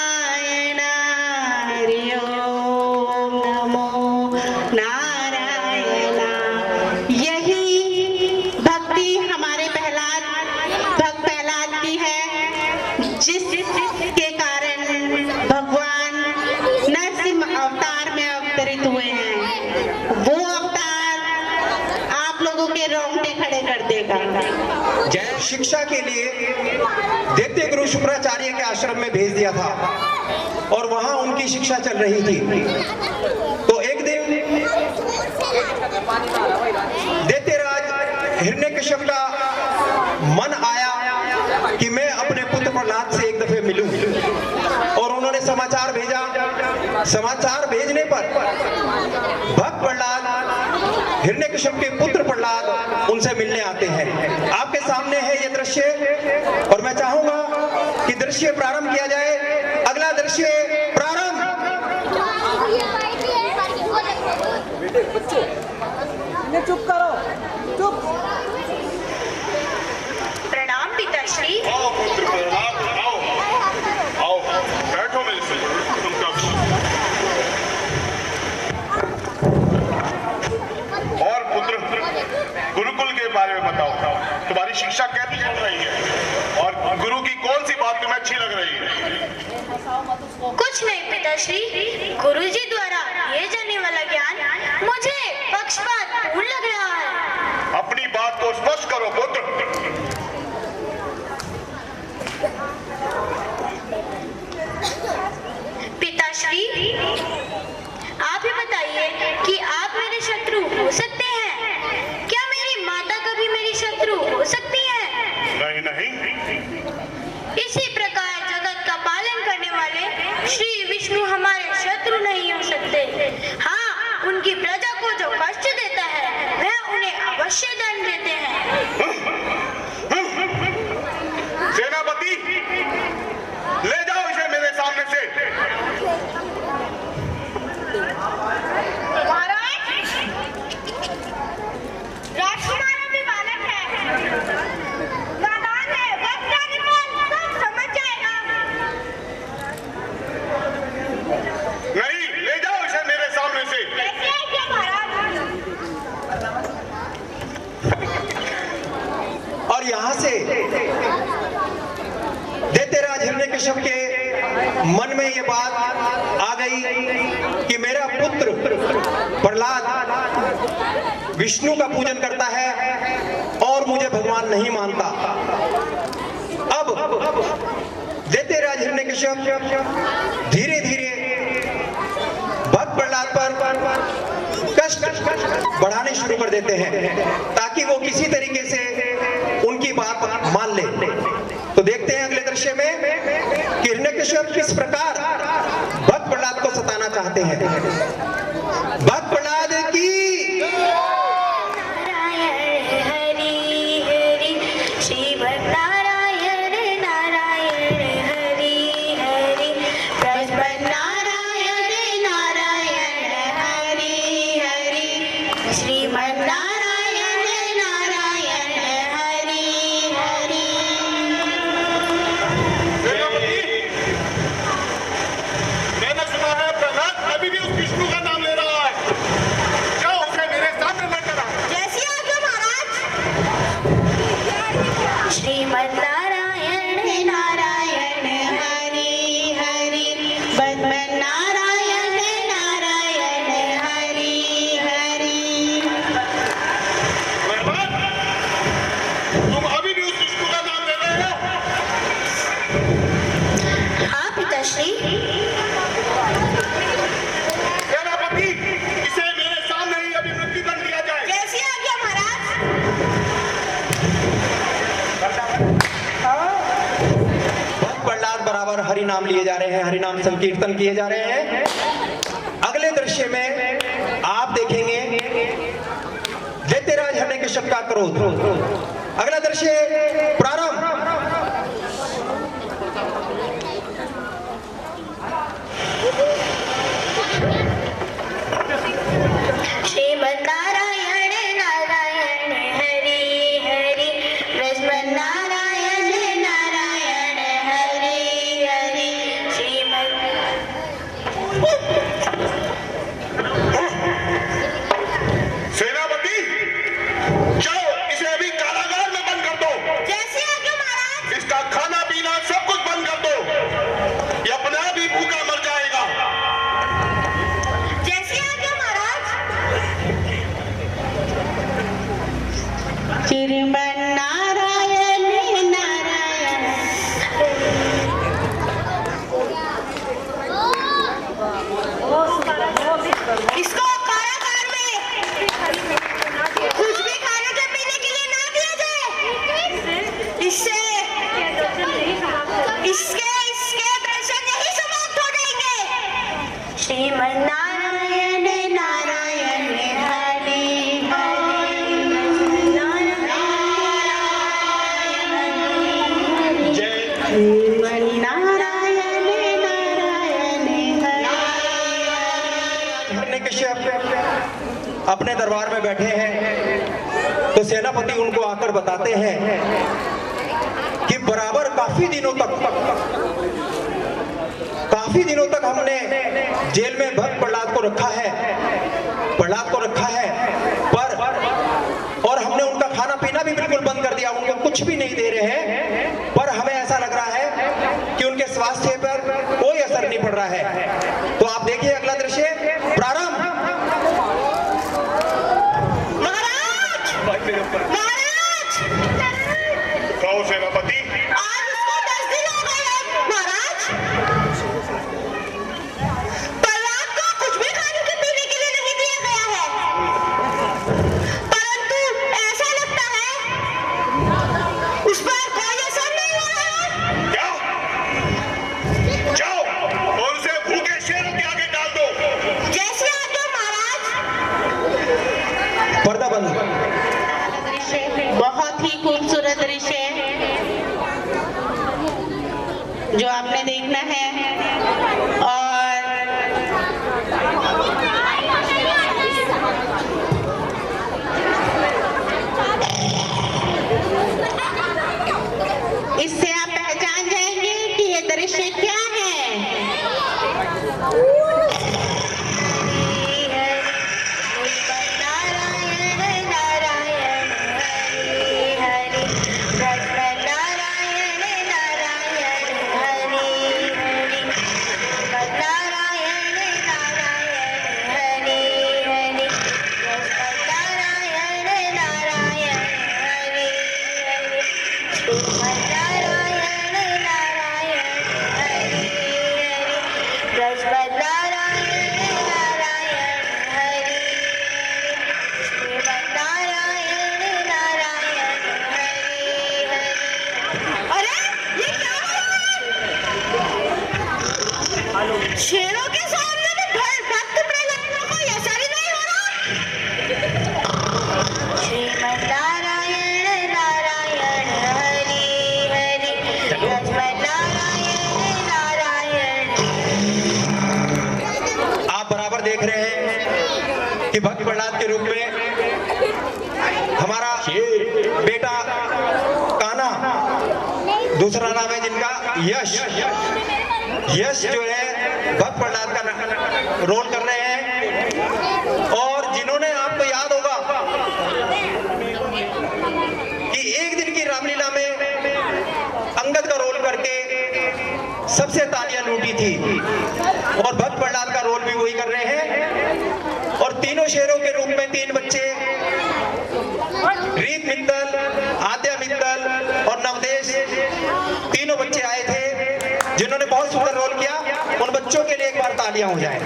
हरि ओम नमो नारायण। यही भक्ति हमारे भक्त प्रहलाद की है, जिसके कारण भगवान नरसिंह अवतार में अवतरित हुए हैं। वो अवतार आप लोगों के रोंगटे खड़े कर देगा। जय शिक्षा के लिए दैत्य गुरु शुक्राचार्य के आश्रम में भेज दिया था और वहां उनकी शिक्षा चल रही थी। तो एक दिन दैत्यराज हिरण्यकश्यप का मन आया कि मैं अपने पुत्र प्रहलाद से एक दफे मिलूं, और उन्होंने समाचार भेजा। समाचार भेजने पर भक्त प्रहलाद, हिरण्यकश्यप के पुत्र प्रहलाद उनसे मिलने आते हैं। आपके सामने है ये दृश्य और मैं चाहूंगा कि दृश्य प्रारंभ किया जाए। अगला दृश्य प्रारंभ। चुप करो, चुप। प्रणाम पिताश्री। आओ पुत्र प्रहलाद, आओ आओ, बैठो मेरे से। तुम कब? और पुत्र, गुरुकुल के बारे में बताओ, तुम्हारी शिक्षा कैसी चल रही है और गुरु की कौन सी बात तुम्हें अच्छी लग रही है? कुछ नहीं पिताश्री, गुरुजी द्वारा दिए जाने वाला ज्ञान मुझे पक्षपात पूर्ण लग रहा है। अपनी बात को स्पष्ट करो पुत्र। पिताश्री, आप ही बताइए कि आप मेरे कष्ट देता है वह उन्हें अवश्य दंड देते हैं। सेनापति, ले जाओ इसे मेरे सामने से। महाराज, राजकुमार अभी बालक है, नादान है, वक्त आने पर सब समझ जाएगा। नहीं, ले जाओ इसे मेरे सामने से। कैसे है क्या महाराज? और यहाँ से दैत्यराज हिरण्यकश्यप के मन में ये बात आ गई कि मेरा पुत्र प्रहलाद विष्णु का पूजन करता है और मुझे भगवान नहीं मानता। अब दैत्यराज हिरण्यकश्यप धीरे धीरे भक्त प्रहलाद पर कष्ट बढ़ाने शुरू कर देते हैं ताकि वो किसी तरीके से उनकी बात मान ले। तो देखते हैं अगले दृश्य में कि हिरण्यकश्यप किस प्रकार भक्त प्रहलाद को सताना चाहते हैं। भक्त प्रहलाद की नारायण हरि हरि श्रीमन् नारायण नारायण हरि हरि ब्रह्मन् नारायण नारायण हरि हरि श्रीमन् नारायण नारायण हरि हरि। सेनापति, मैंने सुना है प्रहलाद अभी भी उस विष्णु का नाम ले रहा है। जाओ उसे मेरे सामने लेकर आओ। जैसी आज्ञा महाराज। श्रीमन् नारायण नारायण हरि हरि ब्रह्मन् नारायण नारायण हरि हरि। प्रहलाद, तुम अभी भी उस विष्णु का नाम ले रहे हो? हाँ पिताश्री। सेनापति, इसे मेरे सामने ही अभी मृत्युदंड दिया जाए। जैसी आज्ञा महाराज। भक्त प्रहलाद बराबर हरि नाम लिए जा रहे हैं, हरि नाम संकीर्तन किए जा रहे हैं। अगले दृश्य में आप देखेंगे दैत्यराज हिरण्यकश्यप का क्रोध। अगला दृश्य प्रारंभ। श्रीमन् नारायण नारायण हरि हरि ब्रह्मन् नारायण नारायण हरि हरि श्रीमन्। सेनापति, जाओ इसे अभी कारागार में बंद कर दो। जैसी आज्ञा महाराज। इसका खाना पीना सब कुछ बंद कर दो। ये अपने आप ही भूखा मर जाएगा। जैसी आज्ञा महाराज। श्रीमन् नारायण नारायण इसको कारागार में कुछ भी खाने के पीने के लिए ना दिया जाए। इससे इसके इसके दर्शन यही समाप्त हो जाएंगे। श्रीमन् नारायण नारायण हरि हरि श्रीमन् नारायण नारायण हरि। हिरण्यकश्यप अपने दरबार में बैठे हैं तो सेनापति उनको आकर बताते हैं कि बराबर काफी दिनों तक हमने जेल में भक्त प्रहलाद को रखा है पर और हमने उनका खाना पीना भी बिल्कुल बंद कर दिया, उनको कुछ भी नहीं दे रहे हैं। पर हमें ऐसा लग रहा है कि उनके स्वास्थ्य पर कोई असर नहीं पड़ रहा है। तो आप देखिए अगला दृश्य प्रारंभ। कहो सेनापति, आज उसको 10 दिन हो गए हैं महाराज। प्रहलाद को कुछ भी खाने के पीने के लिए नहीं दिया गया है, परंतु ऐसा लगता है उस पर कोई असर नहीं हो रहा है। क्या? जाओ और उसे रहे हैं कि भक्त प्रहलाद के रूप में हमारा बेटा कान्हा, दूसरा नाम है जिनका यश, यश जो है भक्त प्रहलाद का रोल कर रहे हैं। और जिन्होंने, आपको याद होगा कि एक दिन की रामलीला में अंगद का रोल करके सबसे तालियां लूटी थी, और भक्त प्रहलाद का रोल भी वही कर रहे हैं। और तीनों शेरों के रूप में 3 बच्चे, रीत मित्तल, आद्या मित्तल और नवदेश, तीनों बच्चे आए थे जिन्होंने बहुत सुंदर रोल किया। उन बच्चों के लिए एक बार तालियां हो जाए।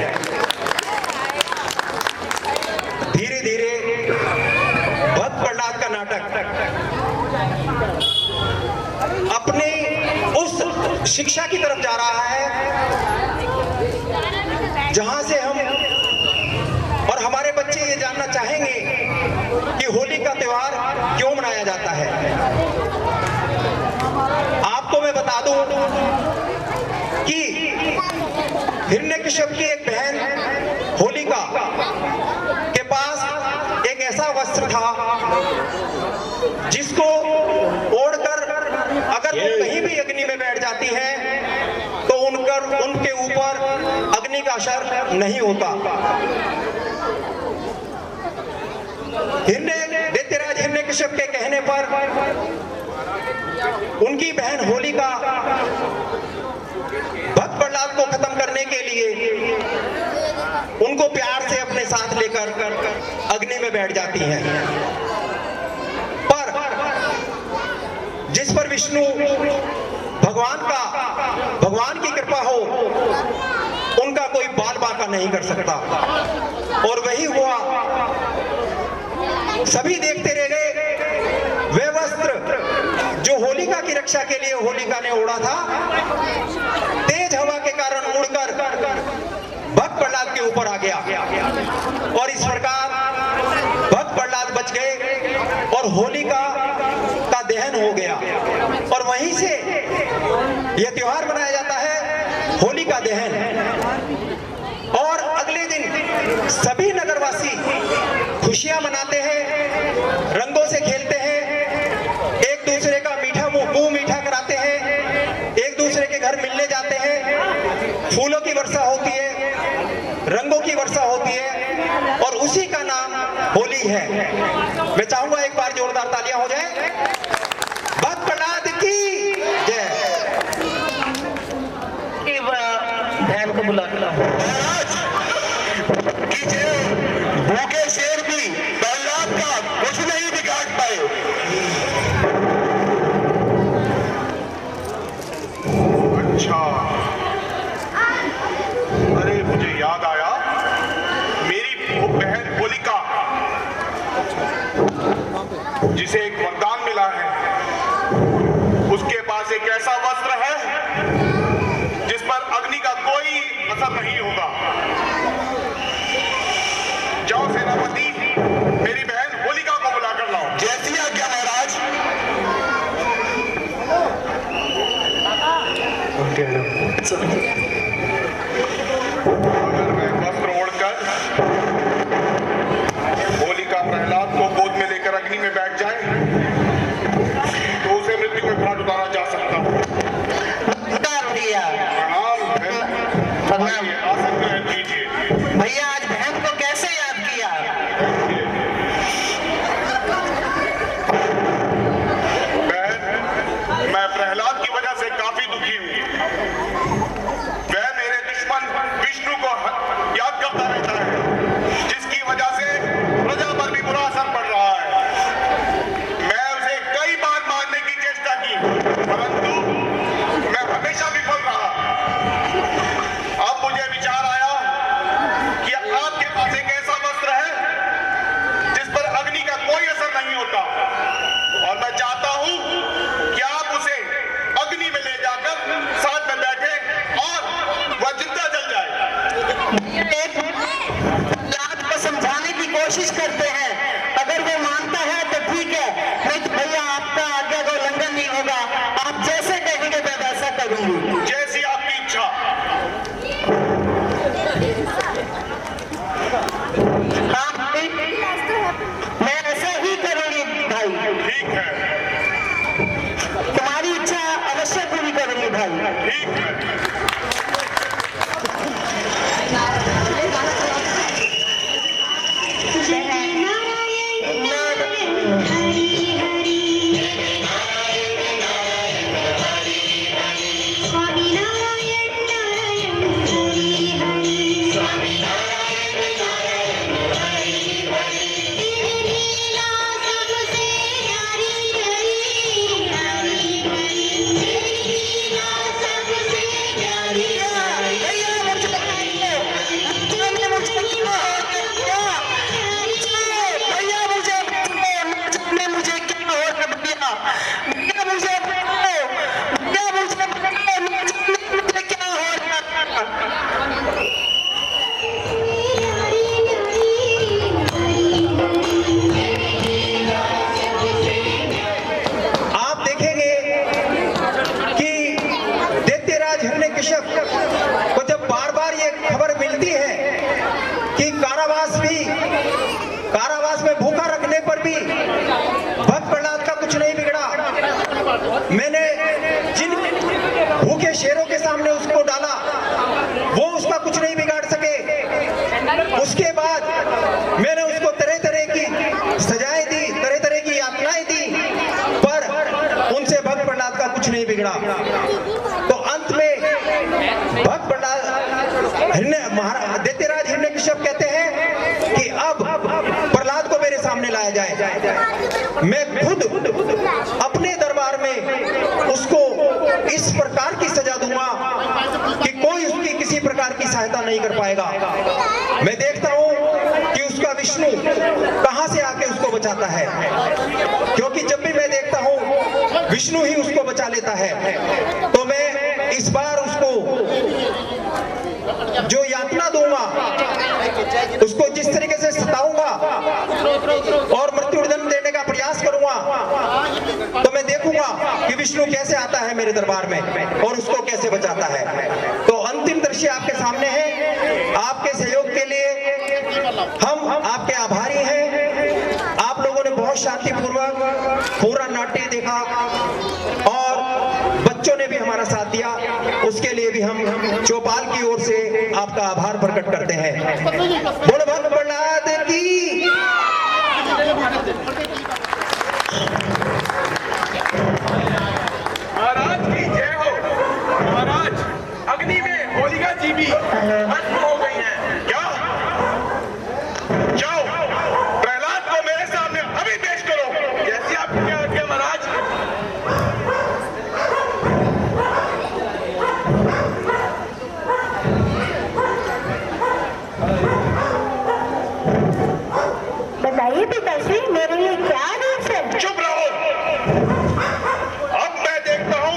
धीरे धीरे भक्त प्रहलाद का नाटक अपने उस शिक्षा की तरफ जा रहा है जहां से हम और हमारे बच्चे ये जानना चाहेंगे कि होली का त्योहार क्यों मनाया जाता है। आपको मैं बता दूं कि हिरण्यकश्यप की एक बहन होलिका के पास एक ऐसा वस्त्र था जिसको ओढ़कर अगर वो कहीं भी अग्नि में बैठ जाती है तो उनके ऊपर अग्नि का असर नहीं होता। दैत्यराज हिरण्यकश्यप के कहने पर उनकी बहन होलिका भक्त प्रहलाद को खत्म करने के लिए उनको प्यार से अपने साथ लेकर अग्नि में बैठ जाती हैं। पर जिस पर विष्णु भगवान की कृपा हो, उनका कोई बाल बांका नहीं कर सकता। और वही हुआ, सभी देखते रह गए। वे वस्त्र जो होलिका की रक्षा के लिए होलिका ने ओढ़ा था, तेज हवा के कारण उड़कर भक्त प्रहलाद के ऊपर आ गया, और इस प्रकार भक्त प्रहलाद बच गए और होलिका का दहन हो गया। और वहीं से यह त्योहार मनाया जाता है, होलिका दहन। और अगले दिन सभी नगरवासी खुशियां मनाते हैं, रंगों से खेलते हैं, एक दूसरे का मुंह मीठा कराते हैं, एक दूसरे के घर मिलने जाते हैं, फूलों की वर्षा होती है, रंगों की वर्षा होती है, और उसी का नाम होली है। मैं चाहूंगा एक बार जोरदार तालियां हो जाए। भक्त प्रहलाद की जय। बहन को बुला भूखे शेर भी प्रहलाद का कुछ नहीं बिगाड़ पाए। अच्छा, अरे मुझे याद आया, मेरी वो बहन होलिका जिसे एक वरदान मिला है, उसके पास एक ऐसा वस्त्र है जिस पर अग्नि का कोई असर नहीं होगा। जाओ सेनापति, मेरी बहन होलिका को बुलाकर लाओ। जैसी आज्ञा महाराज। अगर मैं वस्त्र ओढ़कर होलिका प्रहलाद को गोद में लेकर अग्नि में बैठ जाए कारावास में भूखा रखने पर भी भक्त प्रहलाद का कुछ नहीं बिगड़ा। मैंने जिन भूखे शेरों के सामने उसको डाला वो उसका कुछ नहीं बिगाड़ सके। उसके बाद मैंने उसको तरह तरह की सजाएं दी, तरह तरह की यातनाएं दी, पर उनसे भक्त प्रहलाद का कुछ नहीं बिगड़ा। तो अंत में भक्त प्रहलाद दैत्यराज हिरण्यकश्यप कहते हैं कि अब प्रहलाद को मेरे सामने लाया जाए, मैं खुद अपने दरबार में उसको इस प्रकार की सजा दूंगा कि कोई उसकी किसी प्रकार की सहायता नहीं कर पाएगा। मैं देखता हूं कि उसका विष्णु कहां से आके उसको बचाता है, क्योंकि जब भी मैं देखता हूं विष्णु ही उसको बचा लेता है। तो मैं इस बार उसको जो यातना दूंगा, उसको जिस तरीके से सताऊंगा और मृत्युदंड देने का प्रयास करूंगा, तो मैं देखूंगा कि विष्णु कैसे आता है मेरे दरबार में और उसको कैसे बचाता है। तो अंतिम दृश्य आपके सामने है। आपके सहयोग के लिए हम आपके आभारी हैं। आप लोगों ने बहुत शांतिपूर्वक पूरा नाट्य देखा और बच्चों ने भी हमारा साथ दिया, उसके लिए भी हम चौपाल की ओर से आपका आभार प्रकट करते हैं। बोलो भक्त प्रहलाद की। महाराज की जय हो। महाराज अग्नि में होलिका जी भी भस्म हो गई हैं। क्या जाओ प्रहलाद को मेरे सामने अभी पेश करो, जैसी आपकी आज्ञा महाराज। बताइए पिताश्री, मेरे लिए क्या आदेश है? चुप रहो। अब मैं देखता हूं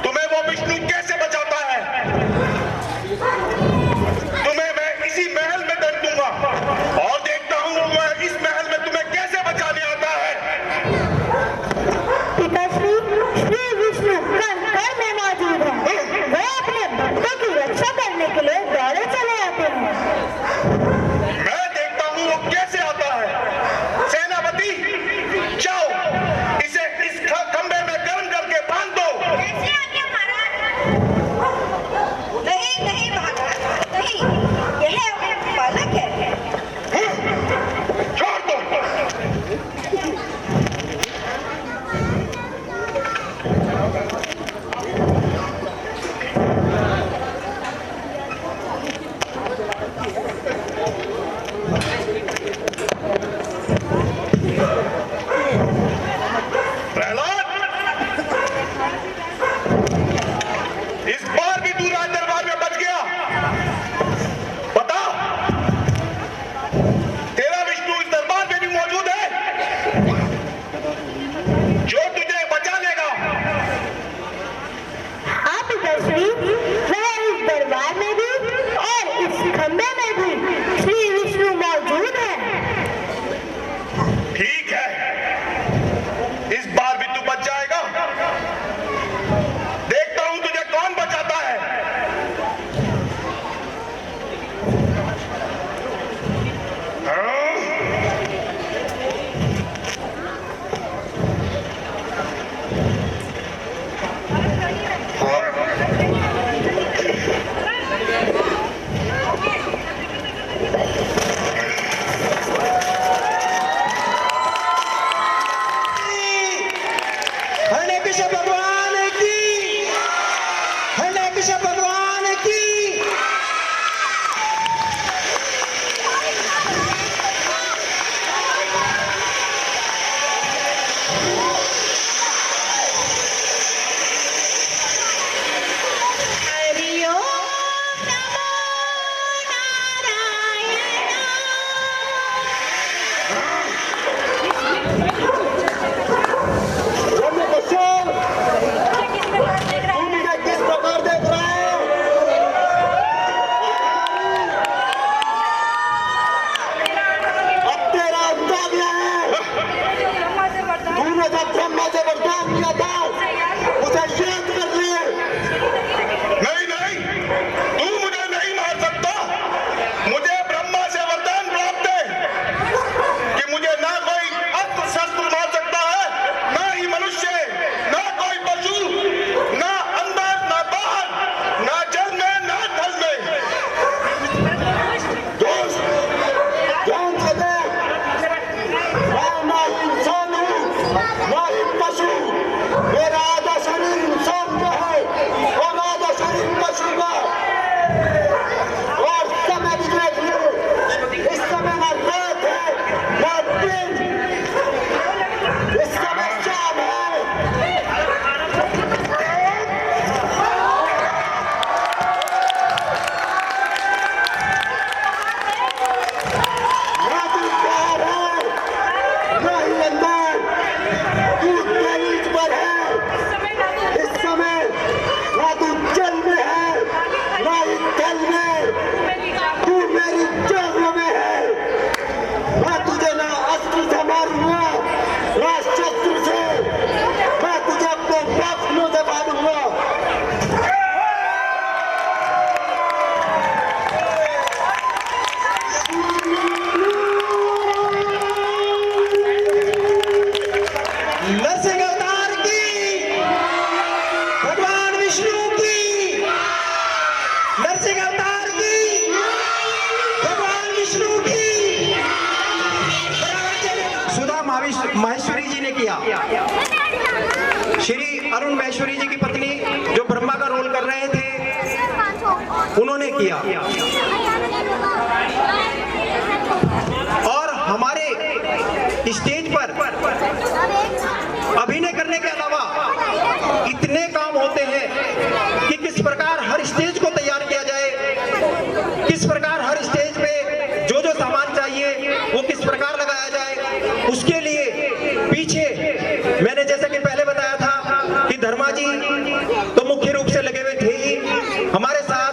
तुम्हें वो विष्णु कैसे बचाता है। तुम्हें मैं इसी महल में दंड दूंगा और देखता हूं मैं इस महल में तुम्हें कैसे बचाने आता है। पिताश्री, श्री विष्णु कण कण में मौजूद है। वे अपने भक्तों की रक्षा करने के लिए दौड़े चले आते हैं। मैं देखता हूं वो कैसे आता है। सेनापति जाओ, इसे इस खंबे में गर्म करके बांध दो। कैसे आज्ञा महाराज? नहीं नहीं महाराज, नहीं, यह अपना बालक है। छोड़ दो। प्रहलाद, इस बार भी तू राज दरबार में बच गया। बता, तेरा विष्णु इस दरबार में भी मौजूद है जो तुझे बचा लेगा। आप पिताश्री, वह इस दरबार में भी और इस खंबे में भी श्री विष्णु मौजूद महेश्वरी जी ने किया, श्री अरुण महेश्वरी जी की पत्नी जो ब्रह्मा का रोल कर रहे थे उन्होंने किया। और हमारे स्टेज पर अभिनय करने के अलावा इतने काम होते हैं कि किस प्रकार हर स्टेज को तैयार किया जाए, किस प्रकार हर स्टेज पे जो जो सामान चाहिए वो किस प्रकार लगाया जाए, उसके लिए पीछे मैंने जैसा कि पहले बताया था कि धर्मा जी तो मुख्य रूप से लगे हुए थे ही, हमारे साथ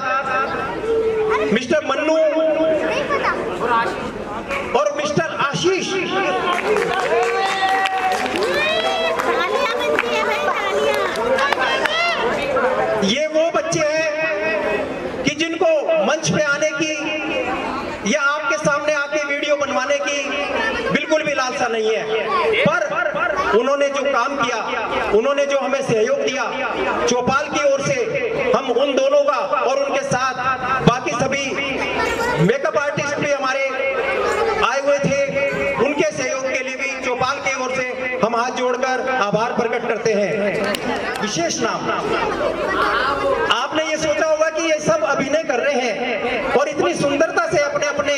मिस्टर मन्नू और मिस्टर आशीष, ये वो बच्चे हैं कि जिनको मंच पे आने की या आपके सामने आके वीडियो बनवाने की बिल्कुल भी लालसा नहीं है, पर उन्होंने जो काम किया, उन्होंने जो हमें सहयोग दिया चौपाल की ओर से, हम उन दोनों का और उनके साथ बाकी सभी मेकअप आर्टिस्ट भी हमारे आए हुए थे, उनके सहयोग के लिए भी चौपाल की ओर से हम हाथ जोड़कर आभार प्रकट करते हैं। विशेष नाम, आपने ये सोचा होगा कि ये सब अभिनय कर रहे हैं और इतनी सुंदरता से अपने अपने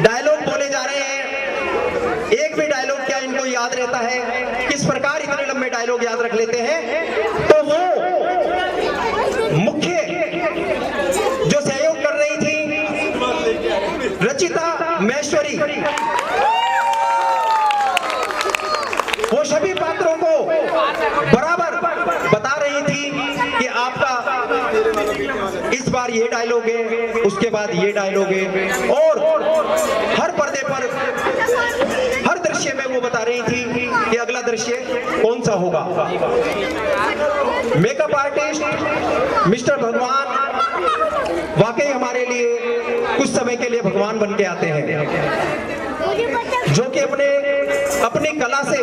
डायलॉग बोले जा रहे हैं, एक भी डायलॉग क्या इनको याद रहता है, किस प्रकार इतने लंबे डायलॉग याद रख लेते हैं। तो वो मुख्य जो सहयोग कर रही थी रचिता महेश्वरी, वो सभी पात्रों को बराबर बता रही थी कि आपका इस बार ये डायलॉग है, उसके बाद ये डायलॉग है, और हर पर्दे पर हर दृश्य में वो बता रही थी कि अगला दृश्य कौन सा होगा। मेकअप आर्टिस्ट मिस्टर भगवान वाकई हमारे लिए कुछ समय के लिए भगवान बन के आते हैं, जो कि अपनी कला से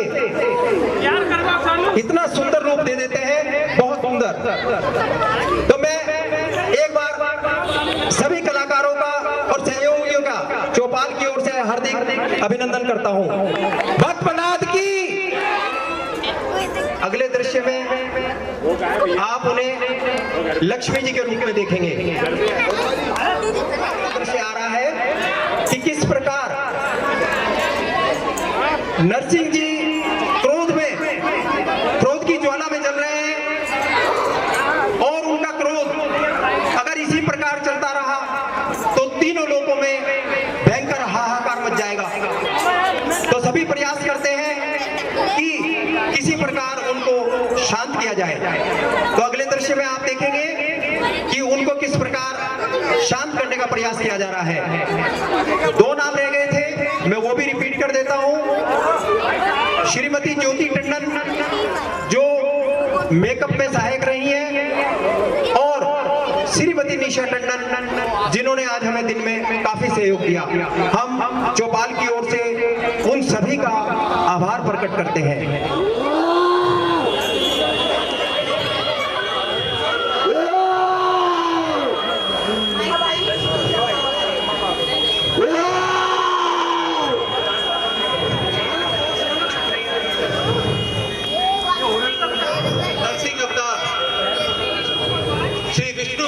इतना सुंदर रूप दे देते हैं, बहुत सुंदर। तो मैं एक बार सभी कलाकारों का और सहयोगियों का चौपाल की ओर से हार्दिक अभिनंदन करता हूं। भक्त प्रहलाद की अगले दृश्य में आप उन्हें लक्ष्मी जी के रूप में देखेंगे। दृश्य आ रहा है कि किस प्रकार नरसिंह जी क्रोध की ज्वाला में जल रहे हैं, और उनका क्रोध अगर इसी प्रकार चलता रहा तो तीनों लोगों में भयंकर हाहाकार मच जाएगा। तो सभी प्रयास करते हैं कि किसी प्रकार उनको शांत किया जाए। तो अगले दृश्य में आप देखेंगे कि उनको किस प्रकार शांत करने का प्रयास किया जा रहा है। दो नाम रह गए थे, मैं वो भी रिपीट कर देता हूं। श्रीमती ज्योति टंडन जो मेकअप में सहायक रही हैं, और श्रीमती निशा टंडन जिन्होंने आज हमें दिन में काफी सहयोग किया। हम चौपाल की ओर से उन सभी का आभार प्रकट करते हैं।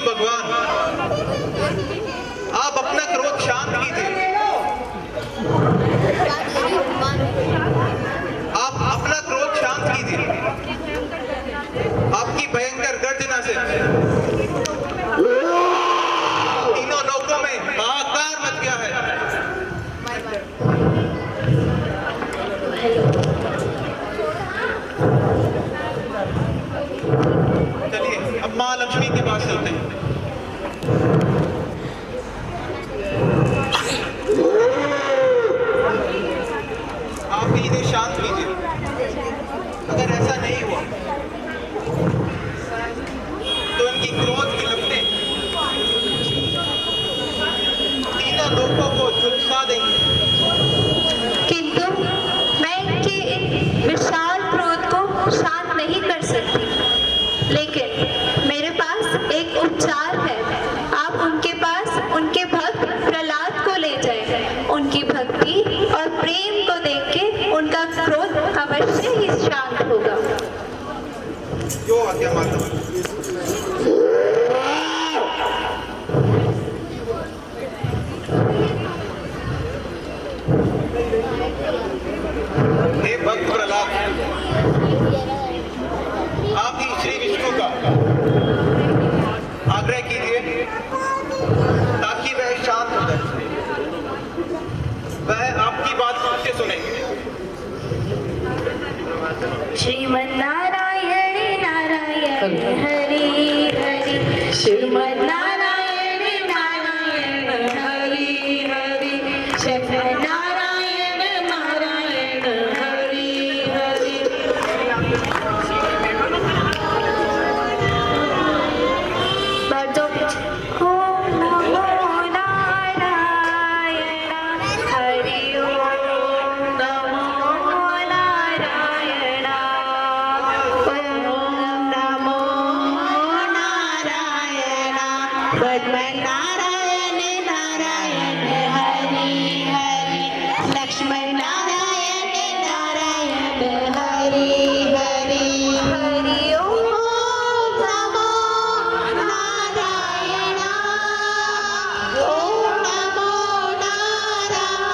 भगवान, आप अपना क्रोध शांत कीजिए, आप अपना क्रोध शांत कीजिए। आपकी भयंकर गर्जना से तीनों लोगों में हाहाकार मच गया है। चलिए अब माँ लक्ष्मी के पास चलते हैं। आप इन्हें शांत कीजिए। अगर ऐसा नहीं हुआ तो इनकी क्रोध की लपटें तीनों लोगों को झुलसा देंगे। किंतु मैं इनके इन विशाल क्रोध को शांत नहीं कर सकती, लेकिन मेरे पास एक उपचार है। आप उनके पास उनके भक्त प्रहलाद को ले जाएं। उनकी भक्ति और प्रेम को देख के उनका हे भक्त प्रहलाद, आप ही श्री विष्णु का आग्रह कीजिए ताकि वह शांत हो जाए, वह आपकी बात से सुनेंगे। श्रीमन्नारायण नारायण हरि हरि, श्रीमन्नारायण नारायण हरि हरि, श्रीमन्नारायण नारायण हरि हरि। ओम नमो नारायण हरि ओम नमो नारायण, ओम नमो नारायण, पद्मनारायण नारायण हरि हरि, लक्ष्मण नारायण नारायण हरि हरि, हरि ओम नमो नारायण, ओम नमो नारायण,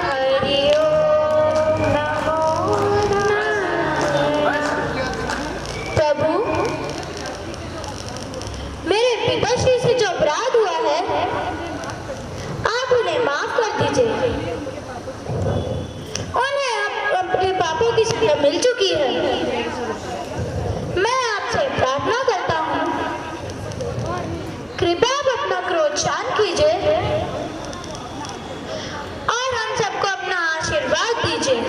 हरि ओम नमो नारायण। प्रभु, मेरे पिताश्री से जो अपराध हुआ है आप उन्हें माफ कर दीजिए। उन्हें अपने पापों की सजा मिल चुकी है। मैं आपसे प्रार्थना करता हूँ, कृपया आप अपना क्रोध शांत कीजिए और हम सबको अपना आशीर्वाद दीजिए।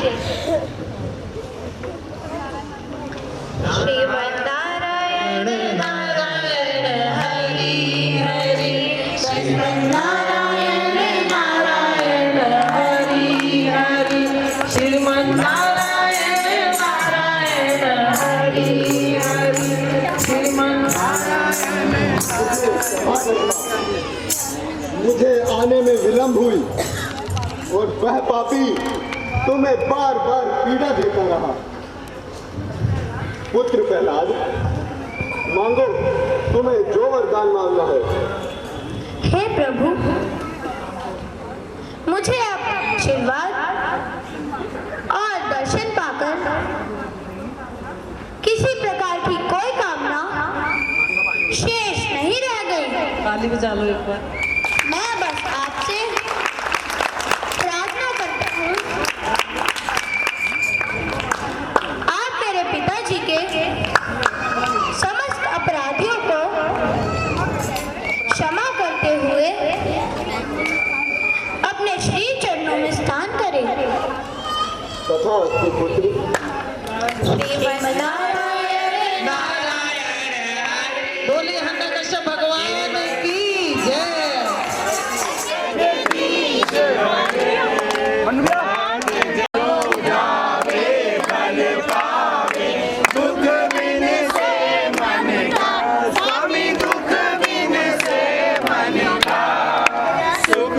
श्रीमन्नारायण नारायण हरि हरि, श्रीमन्नारायण नारायण हरि हरि, श्रीमन्नारायण नारायण हरि हरि, श्रीमन्नारायण। मुझे आने में विलंब हुई और वह पापी तुम्हें बार बार पीड़ा देता रहा। पुत्र प्रहलाद, मांगो, तुम्हें जो वरदान मांगना है। हे प्रभु, मुझे आप आशीर्वाद और दर्शन पाकर किसी प्रकार की कोई कामना शेष नहीं रह गई। ताली बजा लो एक बार। मैं बस आपसे प्रार्थना करता हूँ, आप मेरे पिताजी के समस्त अपराधियों को क्षमा करते हुए अपने श्री चरणों में स्थान करें। तथा पुत्री श्रीमन्नारायण बोले हिरण्यकश्यप भगवान की जय। सुख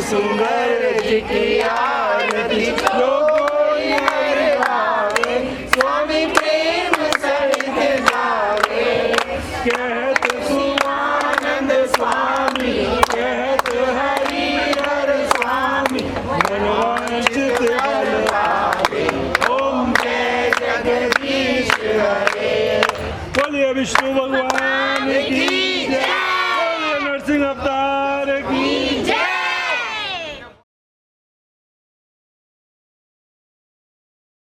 सुंदर जी की आरती लोगों ये गावे, स्वामी प्रेम सहित गावे। कहत सुमानंद स्वामी, कहत हरिहर स्वामी, मनोवांछित फल पावे। ओम जय जगदीश हरे। बोलिए विष्णु भगवान